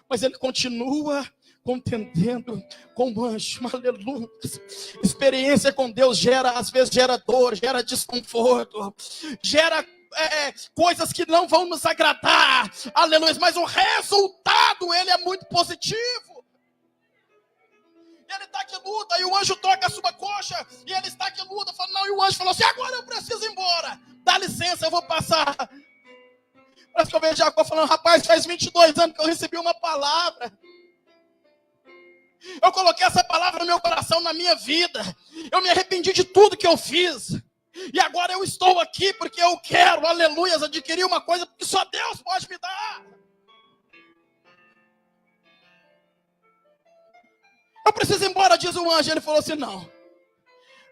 Mas ele continua contendendo com o anjo. Aleluia. Experiência com Deus às vezes gera dor, gera desconforto, gera coisas que não vão nos agradar. Aleluia. Mas o resultado, ele é muito positivo. Ele está que luta, e o anjo toca a sua coxa, e ele está que luta, fala, não, e o anjo falou assim, agora eu preciso ir embora. Dá licença, eu vou passar. Parece que eu vejo Jacó falando, rapaz, faz 22 anos que eu recebi uma palavra. Eu coloquei essa palavra no meu coração, na minha vida. Eu me arrependi de tudo que eu fiz. E agora eu estou aqui porque eu quero, aleluia, adquirir uma coisa que só Deus pode me dar. Eu preciso ir embora, diz o anjo. Ele falou assim, não.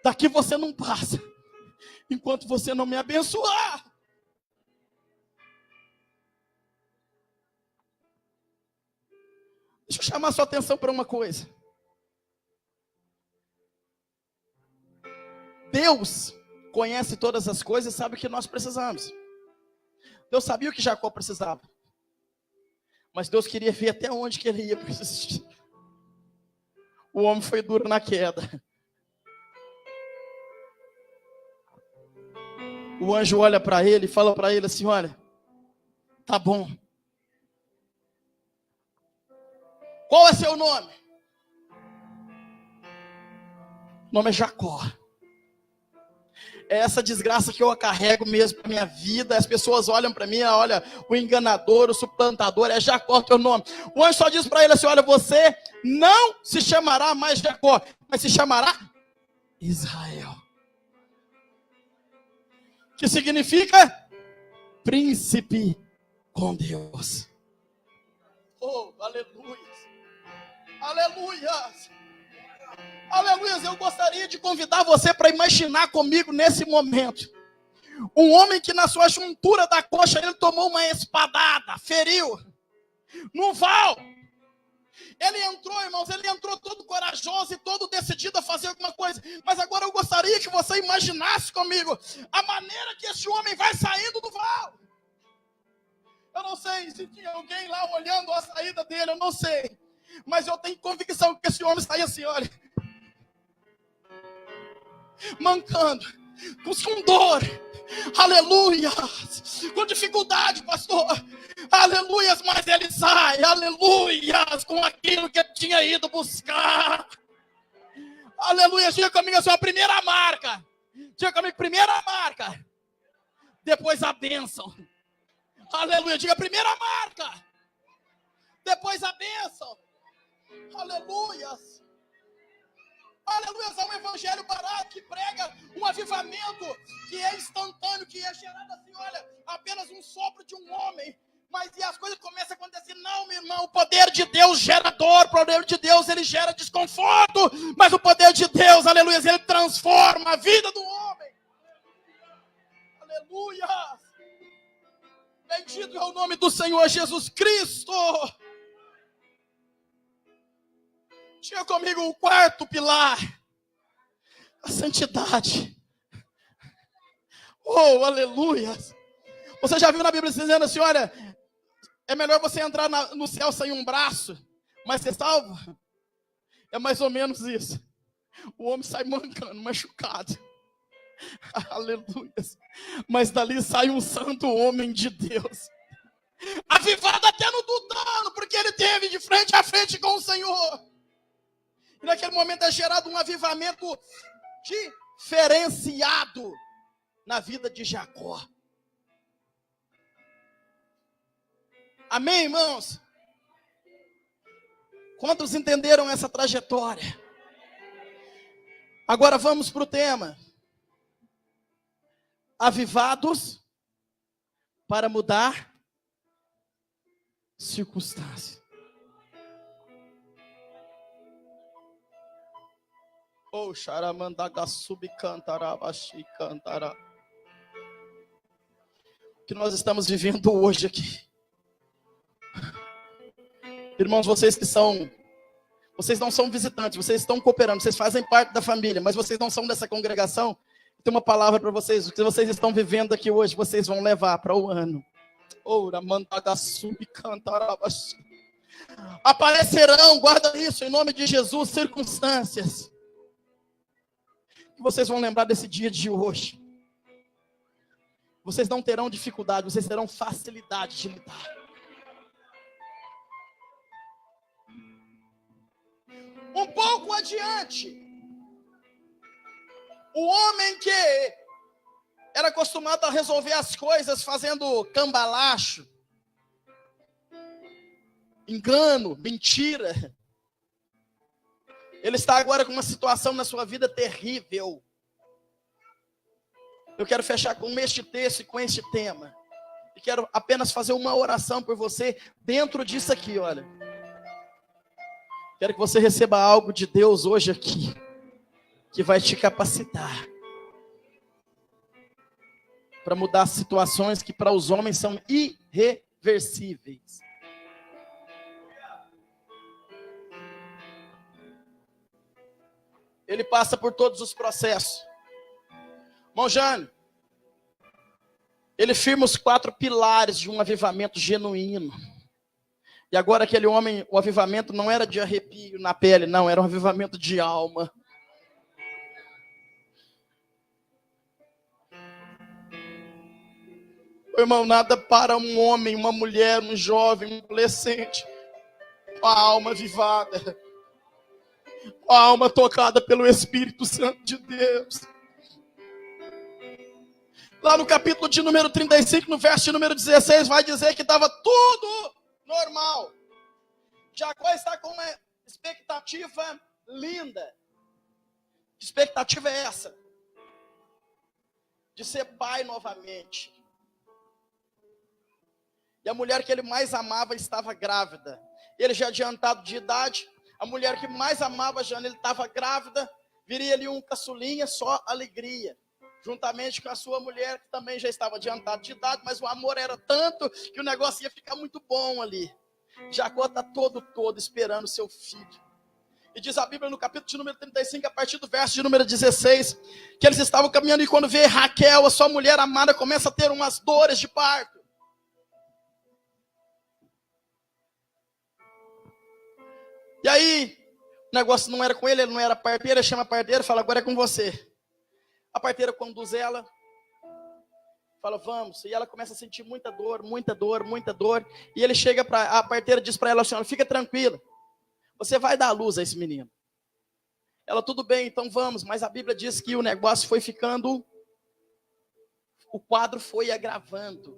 Daqui você não passa. Enquanto você não me abençoar. Deixa eu chamar a sua atenção para uma coisa. Deus conhece todas as coisas e sabe o que nós precisamos. Deus sabia o que Jacó precisava. Mas Deus queria ver até onde que ele ia precisar. O homem foi duro na queda. O anjo olha para ele e fala para ele assim, olha, tá bom. Qual é seu nome? O nome é Jacó. É essa desgraça que eu carrego mesmo para minha vida. As pessoas olham para mim, olha, o enganador, o suplantador, é Jacó teu nome. O anjo só diz para ele assim, olha, você não se chamará mais Jacó, mas se chamará Israel. que significa príncipe com Deus. Oh, aleluia. Aleluia. Aleluia. Eu gostaria de convidar você para imaginar comigo nesse momento. Um homem que na sua juntura da coxa ele tomou uma espadada, feriu. No val. Ele entrou, irmãos, ele entrou todo corajoso e todo decidido a fazer alguma coisa. Mas agora eu gostaria que você imaginasse comigo a maneira que esse homem vai saindo do val. Eu não sei se tinha alguém lá olhando a saída dele, eu não sei. Mas eu tenho convicção que esse homem saía assim, olha. Mancando, com dor. Aleluia. Com dificuldade, pastor. Aleluias, mas ele sai. Aleluias, com aquilo que ele tinha ido buscar. Aleluia, diga comigo a sua primeira marca. Diga comigo, primeira marca. Depois a bênção. Aleluia, diga primeira marca. Depois a bênção. Aleluias. Aleluia, é um evangelho barato que prega um avivamento que é instantâneo, que é gerado assim, olha, apenas um sopro de um homem. Mas e as coisas começam a acontecer. Não, meu irmão, o poder de Deus gera dor, o poder de Deus ele gera desconforto, mas o poder de Deus, aleluia, ele transforma a vida do homem. Aleluia. Bendito é o nome do Senhor Jesus Cristo. Tinha comigo o quarto pilar, a santidade. Oh, aleluia. Você já viu na Bíblia dizendo assim, olha, é melhor você entrar no céu sem um braço, mas ser salvo? É mais ou menos isso. O homem sai mancando, machucado. Aleluia. Mas dali sai um santo homem de Deus. Avivado até no tutano, porque ele teve de frente a frente com o Senhor. E naquele momento é gerado um avivamento diferenciado na vida de Jacó. Amém, irmãos? Quantos entenderam essa trajetória? Agora vamos para o tema. Avivados para mudar circunstâncias. Oh, xaramandagasubi cantarabaxi cantará. O que nós estamos vivendo hoje aqui. Irmãos, vocês não são visitantes, vocês estão cooperando, vocês fazem parte da família, mas vocês não são dessa congregação. Tem uma palavra para vocês, o que vocês estão vivendo aqui hoje, vocês vão levar para o ano. Ora, mandagasubi cantarabaxi. Aparecerão, guarda isso, em nome de Jesus, circunstâncias. Que vocês vão lembrar desse dia de hoje. Vocês não terão dificuldade, vocês terão facilidade de lidar. Um pouco adiante, o homem que era acostumado a resolver as coisas fazendo cambalacho, engano, mentira, ele está agora com uma situação na sua vida terrível. Eu quero fechar com este texto e com este tema. E quero apenas fazer uma oração por você dentro disso aqui, olha. Quero que você receba algo de Deus hoje aqui, que vai te capacitar para mudar situações que para os homens são irreversíveis. Ele passa por todos os processos. Irmão Jânio, ele firma os 4 pilares de um avivamento genuíno. E agora aquele homem, o avivamento não era de arrepio na pele, não, era um avivamento de alma. Irmão, nada para um homem, uma mulher, um jovem, um adolescente, com a alma avivada, com a alma tocada pelo Espírito Santo de Deus. Lá no capítulo de número 35, no verso de número 16, vai dizer que estava tudo normal. Jacó está com uma expectativa linda. Que expectativa é essa? de ser pai novamente. E a mulher que ele mais amava estava grávida. Ele já adiantado de idade, a mulher que mais amava já ele estava grávida, viria ali um caçulinha, só alegria. Juntamente com a sua mulher, que também já estava adiantado de idade, mas o amor era tanto que o negócio ia ficar muito bom ali. Jacó está todo esperando seu filho. E diz a Bíblia no capítulo de número 35, a partir do verso de número 16, que eles estavam caminhando e quando vê Raquel, a sua mulher amada, começa a ter umas dores de parto. E aí, o negócio não era com ele não era parteira, chama a parteira e fala, agora é com você. A parteira conduz ela, fala, vamos. E ela começa a sentir muita dor. E ele chega a parteira diz para ela assim, fica tranquila. Você vai dar à luz a esse menino. Ela, tudo bem, então vamos. Mas a Bíblia diz que o negócio foi ficando, o quadro foi agravando.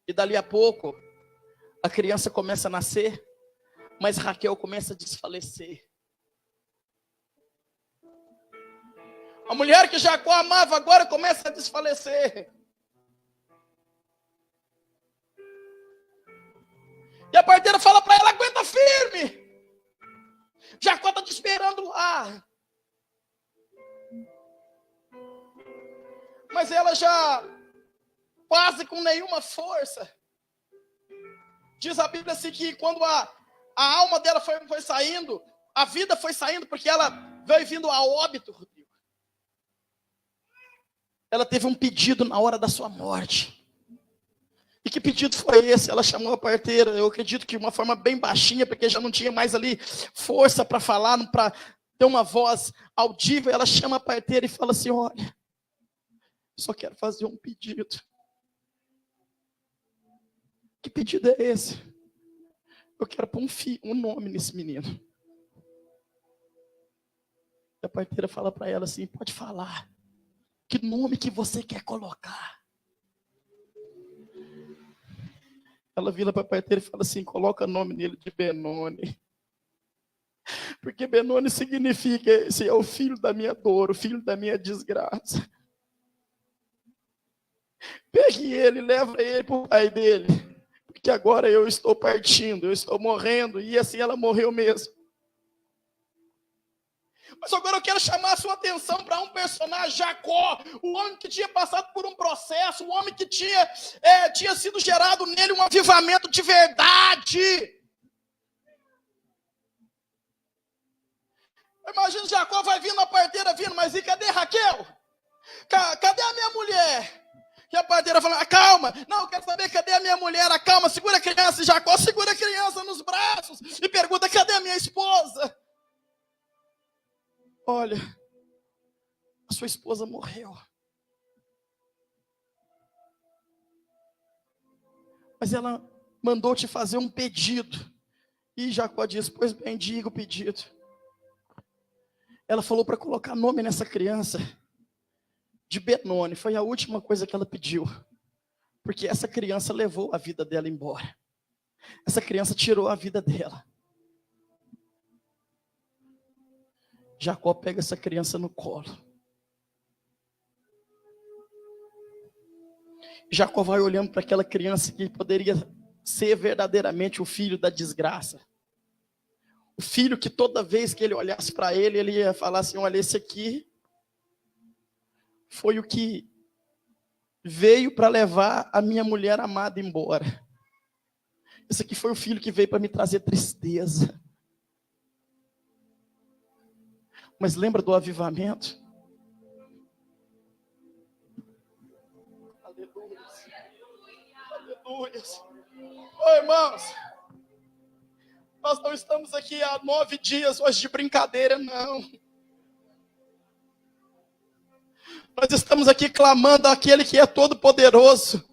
E dali a pouco, a criança começa a nascer, mas Raquel começa a desfalecer. A mulher que Jacó amava agora começa a desfalecer. E a parteira fala para ela, aguenta firme. Jacó está te esperando lá. Mas ela já quase com nenhuma força. Diz a Bíblia assim que quando a alma dela foi saindo, a vida foi saindo, porque ela veio vindo a óbito, Rodrigo. Ela teve um pedido na hora da sua morte. E que pedido foi esse? Ela chamou a parteira, eu acredito que de uma forma bem baixinha, porque já não tinha mais ali força para falar, para ter uma voz audível. Ela chama a parteira e fala assim, olha, só quero fazer um pedido. Que pedido é esse? Eu quero pôr um nome nesse menino. E a parteira fala para ela assim, pode falar. Que nome que você quer colocar? Ela vira para a parteira e fala assim, coloca o nome nele de Benoni. Porque Benoni significa, esse é o filho da minha dor, o filho da minha desgraça. Pegue ele, leva ele para o pai dele. Porque agora eu estou partindo, eu estou morrendo. E assim ela morreu mesmo. Mas agora eu quero chamar a sua atenção para um personagem, Jacó, o homem que tinha passado por um processo, o homem que tinha sido gerado nele um avivamento de verdade. Imagina, Jacó vai vindo, a parteira vindo, mas e cadê Raquel? Cadê a minha mulher? E a parteira fala, calma, não, eu quero saber cadê a minha mulher, calma, segura a criança. E Jacó segura a criança nos braços e pergunta, cadê a minha esposa? Olha, a sua esposa morreu. Mas ela mandou te fazer um pedido. E Jacó disse, pois bem, diga o pedido. Ela falou para colocar nome nessa criança de Benoni. Foi a última coisa que ela pediu. Porque essa criança levou a vida dela embora. Essa criança tirou a vida dela. Jacó pega essa criança no colo. Jacó vai olhando para aquela criança que poderia ser verdadeiramente o filho da desgraça. O filho que toda vez que ele olhasse para ele, ele ia falar assim, olha, esse aqui foi o que veio para levar a minha mulher amada embora. Esse aqui foi o filho que veio para me trazer tristeza. Mas lembra do avivamento? Aleluia. Aleluia. Oi, irmãos. Nós não estamos aqui há 9 dias hoje de brincadeira, não. Nós estamos aqui clamando àquele que é todo poderoso.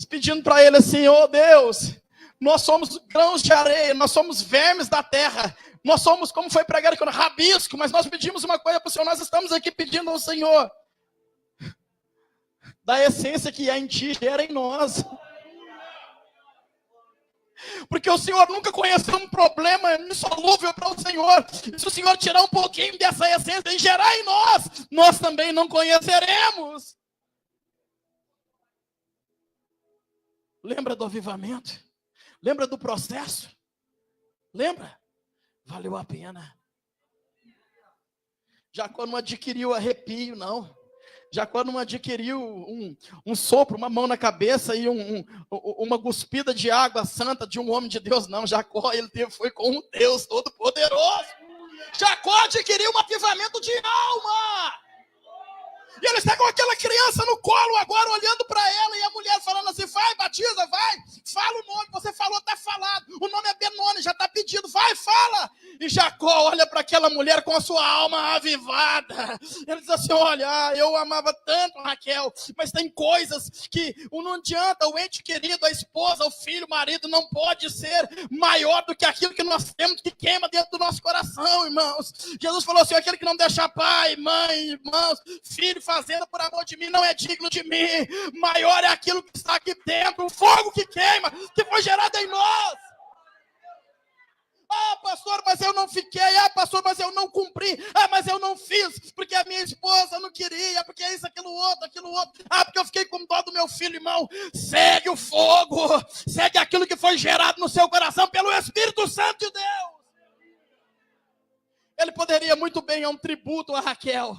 Pedindo para ele assim, oh Deus, nós somos grãos de areia, nós somos vermes da terra. Nós somos, como foi pregado aqui, rabisco, mas nós pedimos uma coisa para o Senhor, nós estamos aqui pedindo ao Senhor, da essência que é em ti, gera em nós. Porque o Senhor nunca conheceu um problema insolúvel para o Senhor. Se o Senhor tirar um pouquinho dessa essência e gerar em nós, nós também não conheceremos. Lembra do avivamento? Lembra do processo? Lembra? Valeu a pena. Jacó não adquiriu arrepio, não. Jacó não adquiriu um sopro, uma mão na cabeça e uma cuspida de água santa de um homem de Deus, não. Jacó, foi com um Deus Todo-Poderoso. Jacó adquiriu um avivamento de alma. E ele está com aquela criança no colo agora, olhando para ela, e a mulher falando assim, vai, batiza, vai, fala o nome, você falou, está falado, o nome é Benoni, já está pedido, vai, fala. E Jacó olha para aquela mulher com a sua alma avivada, ele diz assim, olha, eu amava tanto a Raquel, mas tem coisas que não adianta, o ente querido, a esposa, o filho, o marido, não pode ser maior do que aquilo que nós temos, que queima dentro do nosso coração, irmãos. Jesus falou assim, aquele que não deixa pai, mãe, irmãos, filho, fazendo por amor de mim, não é digno de mim. Maior é aquilo que está aqui dentro, o fogo que queima, que foi gerado em nós. Ah, pastor, mas eu não fiquei. Ah, pastor, mas eu não cumpri. Ah, mas eu não fiz, porque a minha esposa não queria, porque isso, aquilo outro. Ah, porque eu fiquei com dó do meu filho, irmão. Segue o fogo, segue aquilo que foi gerado no seu coração pelo Espírito Santo de Deus. Ele poderia muito bem, é um tributo a Raquel,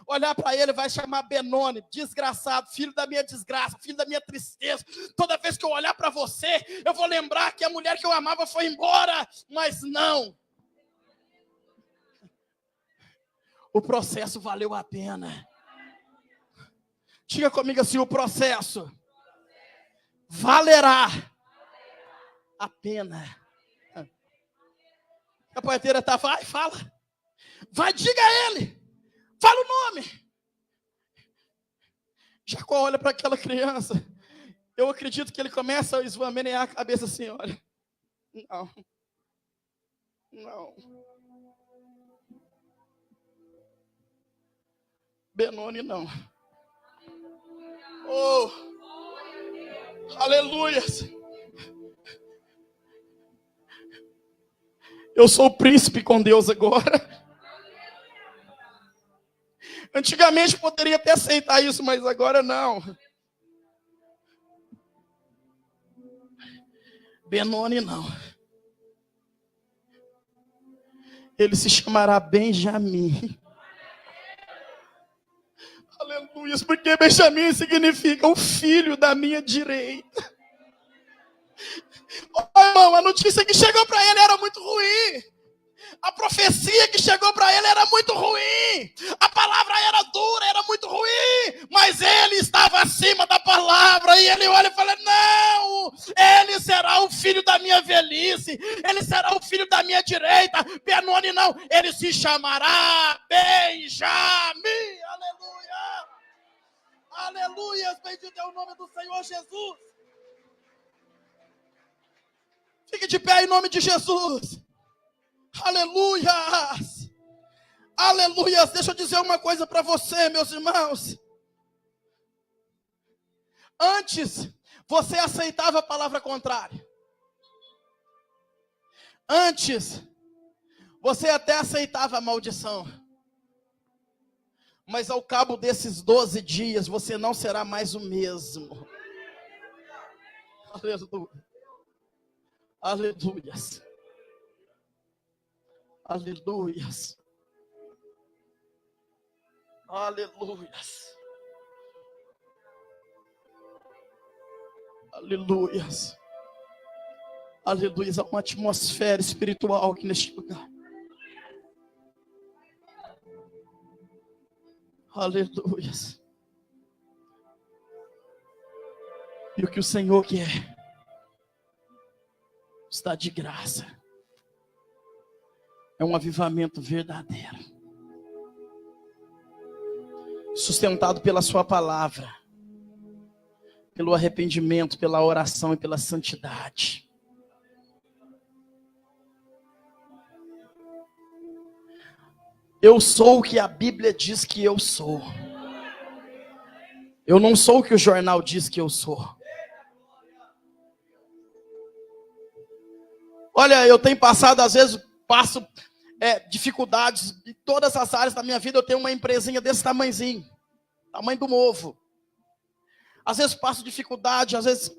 olhar para ele, vai chamar Benoni, desgraçado, filho da minha desgraça, filho da minha tristeza. Toda vez que eu olhar para você, eu vou lembrar que a mulher que eu amava foi embora. Mas não. O processo valeu a pena. Diga comigo assim, o processo valerá a pena. A poeteira está, vai, fala. Vai, diga a ele. Fala o nome. Jacó olha para aquela criança. Eu acredito que ele começa a esvamenear a cabeça assim, olha. Não. Benoni não. Oh, aleluia. Eu sou o príncipe com Deus agora. Antigamente poderia até aceitar isso, mas agora não. Benoni não. Ele se chamará Benjamim. Aleluia, porque Benjamim significa o filho da minha direita. Oh, irmão, a notícia que chegou para ele era muito ruim. A profecia que chegou para ele era muito ruim. A palavra era dura, era muito ruim. Mas ele estava acima da palavra. E ele olha e fala, não, ele será o filho da minha velhice. Ele será o filho da minha direita. Benoni não, ele se chamará Benjamim. Aleluia. Aleluia, bendito é o nome do Senhor Jesus. Fique de pé em nome de Jesus. Aleluias! Aleluias! Deixa eu dizer uma coisa para você, meus irmãos. Antes, você aceitava a palavra contrária. Antes, você até aceitava a maldição. Mas ao cabo desses 12 dias, você não será mais o mesmo. Aleluia! Aleluias! Aleluias. Aleluias. Aleluias. Aleluias. Há uma atmosfera espiritual aqui neste lugar. Aleluias. E o que o Senhor quer está de graça. É um avivamento verdadeiro, sustentado pela sua palavra, pelo arrependimento, pela oração e pela santidade. Eu sou o que a Bíblia diz que eu sou. Eu não sou o que o jornal diz que eu sou. Olha, eu tenho passado, às vezes, passo dificuldades em todas as áreas da minha vida. Eu tenho uma empresinha desse tamanhozinho, tamanho do ovo. Às vezes passo dificuldade, às vezes...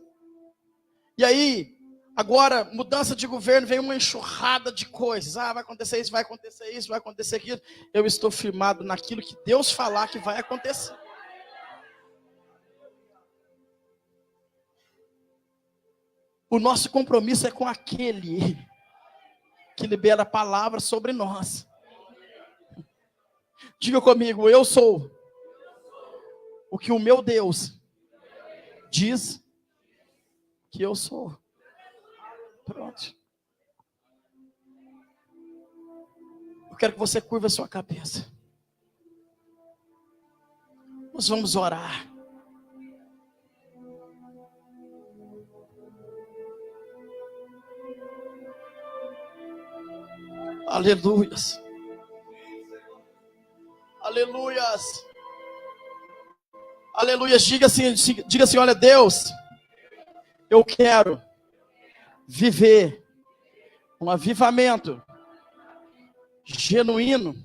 E aí, agora, mudança de governo, vem uma enxurrada de coisas. Ah, vai acontecer isso, vai acontecer isso, vai acontecer aquilo. Eu estou firmado naquilo que Deus falar que vai acontecer. O nosso compromisso é com aquele que libera a palavra sobre nós. Diga comigo, eu sou o que o meu Deus diz que eu sou. Pronto. Eu quero que você curva a sua cabeça. Nós vamos orar. Aleluias. Aleluias. Aleluias. Diga assim, olha, Deus, eu quero viver um avivamento genuíno.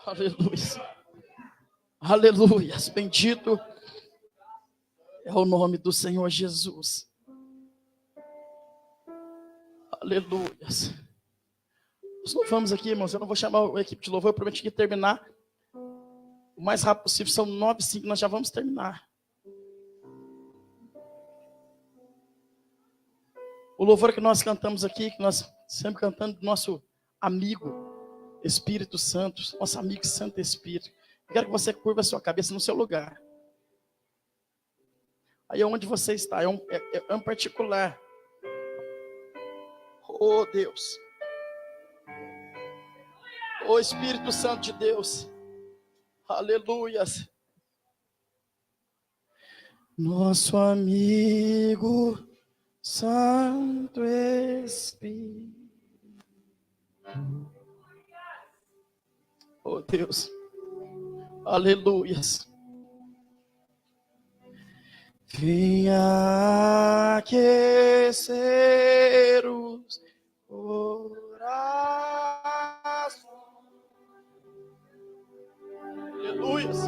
Aleluia. Aleluia. Bendito é o nome do Senhor Jesus. Aleluia. Nós louvamos aqui, irmãos. Eu não vou chamar a equipe de louvor. Eu prometi que terminar o mais rápido possível. São 9h05, nós já vamos terminar. O louvor que nós cantamos aqui, que nós sempre cantamos do nosso amigo Espírito Santo, nosso amigo Santo Espírito. Eu quero que você curva a sua cabeça no seu lugar. Aí é onde você está, é um particular. Oh Deus. Oh Espírito Santo de Deus. Aleluias. Nosso amigo Santo Espírito. Oh Deus. Aleluias. Venha aquecer os corações. Aleluias.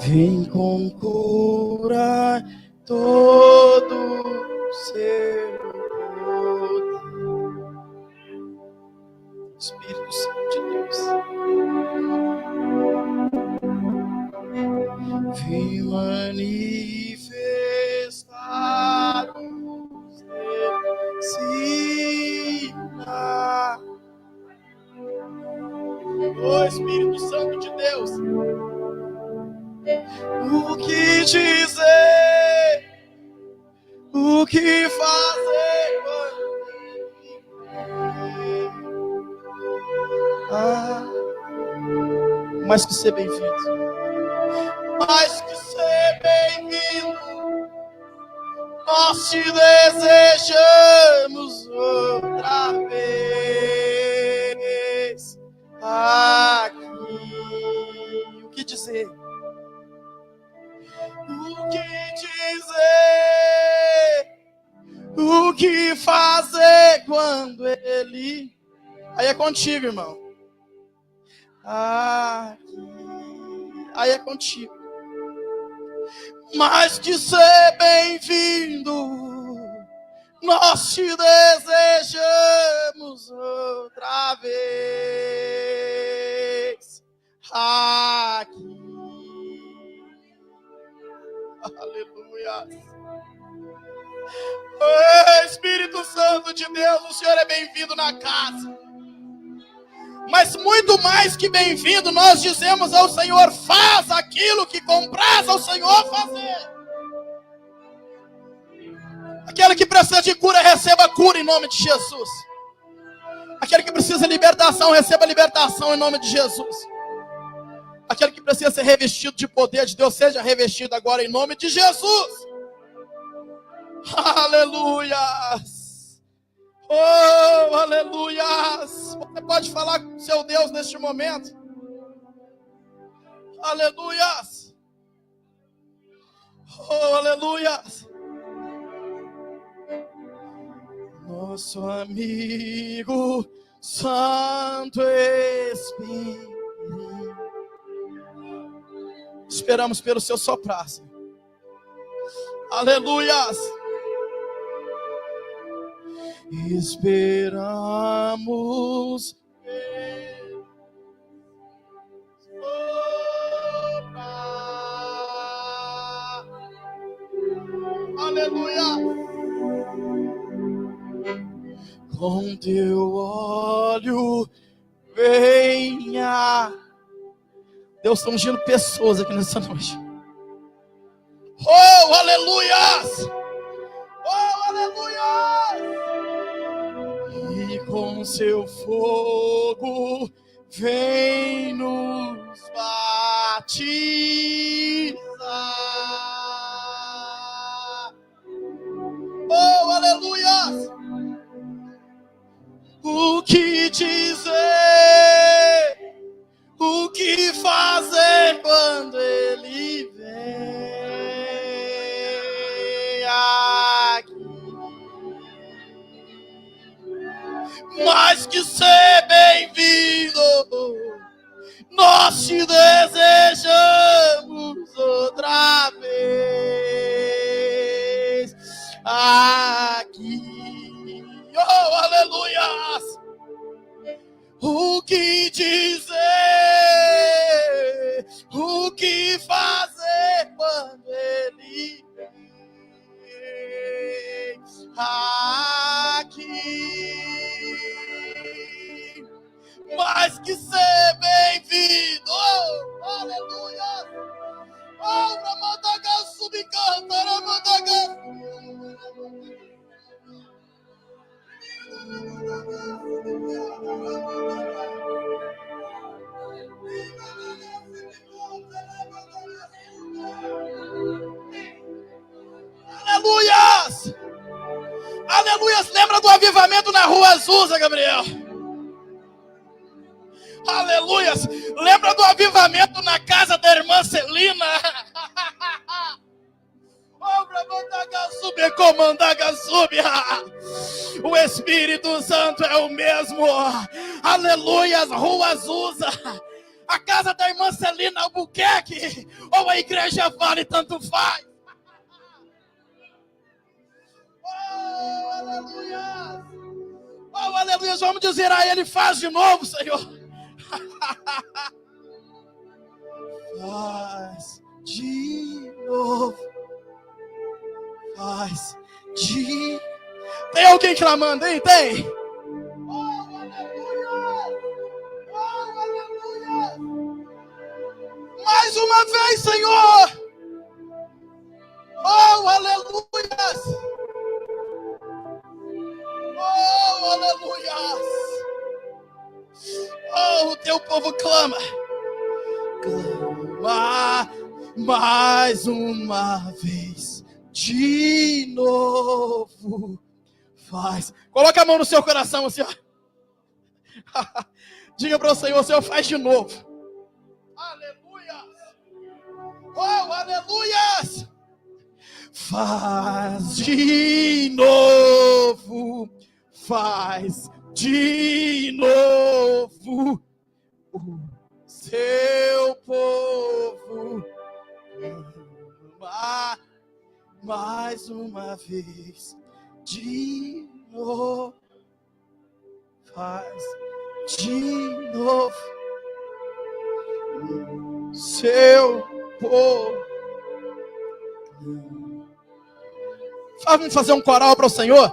Vem com cura todo seu poder. Espírito Santo de Deus. Vem manifestar os teus sinais. Oh Espírito Santo de Deus. O que dizer? O que fazer? Mais que ser bem-vindo. Mais que ser bem-vindo. Nós te desejamos outra vez aqui. O que dizer? O que dizer? O que fazer quando ele... Aí é contigo, irmão. Aí é contigo. Mais que ser bem-vindo, nós te desejamos outra vez aqui. Aleluia. Oh, Espírito Santo de Deus, o Senhor é bem-vindo na casa. Mas muito mais que bem-vindo, nós dizemos ao Senhor, faz aquilo que compraz ao Senhor fazer. Aquele que precisa de cura, receba cura em nome de Jesus. Aquele que precisa de libertação, receba libertação em nome de Jesus. Aquele que precisa ser revestido de poder de Deus, seja revestido agora em nome de Jesus. Aleluias. Oh, aleluias. Você pode falar com seu Deus neste momento. Aleluias. Oh, aleluias. Nosso amigo Santo Espírito. Esperamos pelo seu soprar, Senhor. Aleluias. Esperamos pelo soprar. Aleluia. Com teu óleo venha. Deus está ungindo pessoas aqui nessa noite. Oh, aleluias! Oh, aleluias! E com seu fogo vem nos batizar. Oh, aleluias! O que dizer? O que fazer quando ele vem aqui? Mais que ser bem-vindo, nós te desejamos outra vez aqui. Oh, aleluias! O que dizer? O que fazer quando ele vem aqui? Mais que ser bem-vindo. Oh, aleluia! Oh, Ramadaga subcanta, Ramadaga. Aleluias! Aleluias! Lembra do avivamento na rua Azusa, Gabriel? Aleluias! Lembra do avivamento na casa da irmã Celina? O Espírito Santo é o mesmo. Aleluias, rua Azusa, a casa da irmã Celina Albuquerque, ou a igreja Vale, tanto faz. Oh, aleluias. Oh, aleluias, vamos dizer a ele: faz de novo, Senhor. Faz de novo. Faz de... Tem alguém clamando, hein? Tem? Oh, aleluia! Oh, aleluia! Mais uma vez, Senhor! Oh, aleluia! Oh, aleluia! Oh, o teu povo clama. Clama mais uma vez. De novo, faz. Coloca a mão no seu coração, Senhor. Diga para o Senhor, faz de novo. Aleluia. Oh, aleluias. Faz de novo. Faz de novo. O seu povo ama. Mais uma vez, de novo, faz de novo, seu povo. Vamos fazer um coral para o Senhor?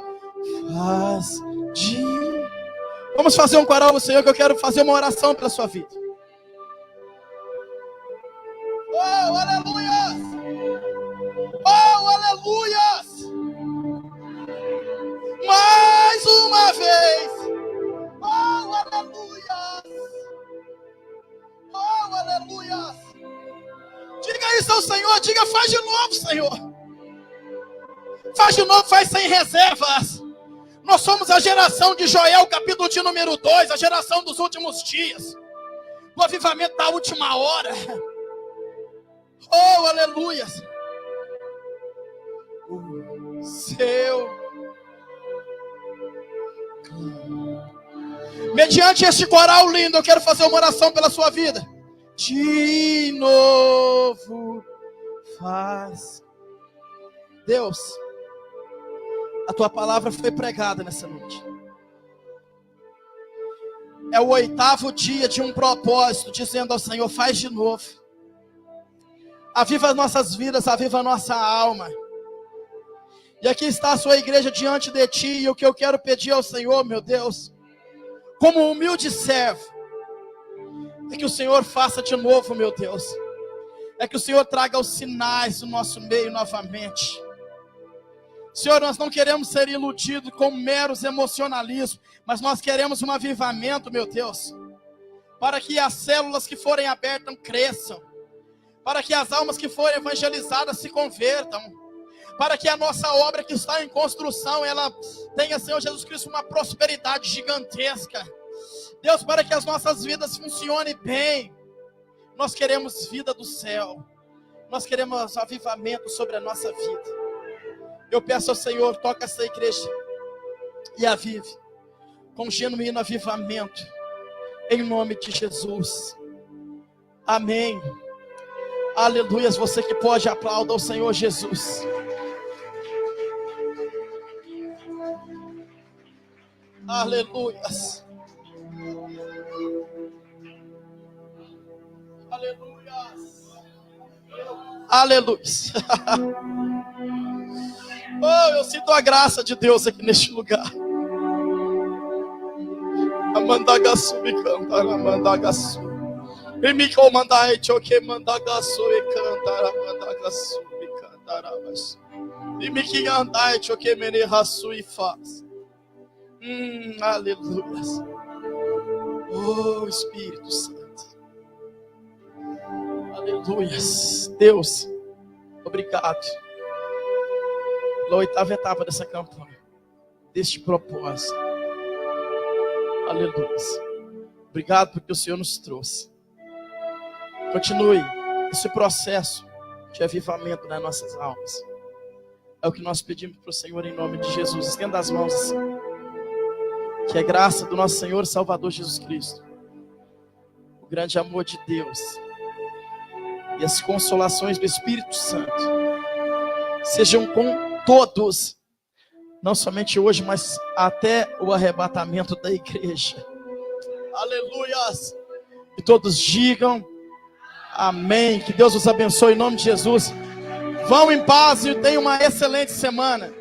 Vamos fazer um coral para o Senhor, que eu quero fazer uma oração pela sua vida. Oh, aleluia! Oh, aleluias! Mais uma vez! Oh, aleluias! Oh, aleluias! Diga isso ao Senhor, diga: faz de novo, Senhor! Faz de novo, faz sem reservas. Nós somos a geração de Joel, capítulo de número 2, a geração dos últimos dias. O avivamento da última hora. Oh, aleluia. O seu. Mediante este coral lindo, eu quero fazer uma oração pela sua vida. De novo faz. Deus, a tua palavra foi pregada nessa noite. É o 8º dia de um propósito, dizendo ao Senhor, faz de novo. Aviva as nossas vidas, aviva a nossa alma. E aqui está a sua igreja diante de ti, e o que eu quero pedir ao Senhor, meu Deus, como humilde servo, é que o Senhor faça de novo, meu Deus. É que o Senhor traga os sinais do nosso meio novamente. Senhor, nós não queremos ser iludidos com meros emocionalismos, mas nós queremos um avivamento, meu Deus, para que as células que forem abertas cresçam, para que as almas que forem evangelizadas se convertam, para que a nossa obra que está em construção, ela tenha, Senhor Jesus Cristo, uma prosperidade gigantesca. Deus, para que as nossas vidas funcionem bem. Nós queremos vida do céu, nós queremos avivamento sobre a nossa vida. Eu peço ao Senhor, toca essa igreja e avive com genuíno avivamento, em nome de Jesus. Amém. Aleluias. Você que pode, aplauda ao Senhor Jesus. Aleluias. Aleluias. Aleluias. Oh, eu sinto a graça de Deus aqui neste lugar. Amandagasu me cantar, amandagasu. E me comandai, choque mandagasu e cantar, amandagasu me cantar, e me que andai, choque menerasu e faz. Aleluia. Oh, Espírito Santo. Aleluia. Deus, obrigado pela 8ª etapa dessa campanha, deste propósito. Aleluia. Obrigado porque o Senhor nos trouxe. Continue esse processo de avivamento nas nossas almas. É o que nós pedimos para o Senhor em nome de Jesus. Estenda as mãos assim. Que a graça do nosso Senhor e Salvador Jesus Cristo, o grande amor de Deus e as consolações do Espírito Santo sejam com todos, não somente hoje, mas até o arrebatamento da igreja. Aleluias. E todos digam amém. Que Deus os abençoe em nome de Jesus. Vão em paz e tenham uma excelente semana.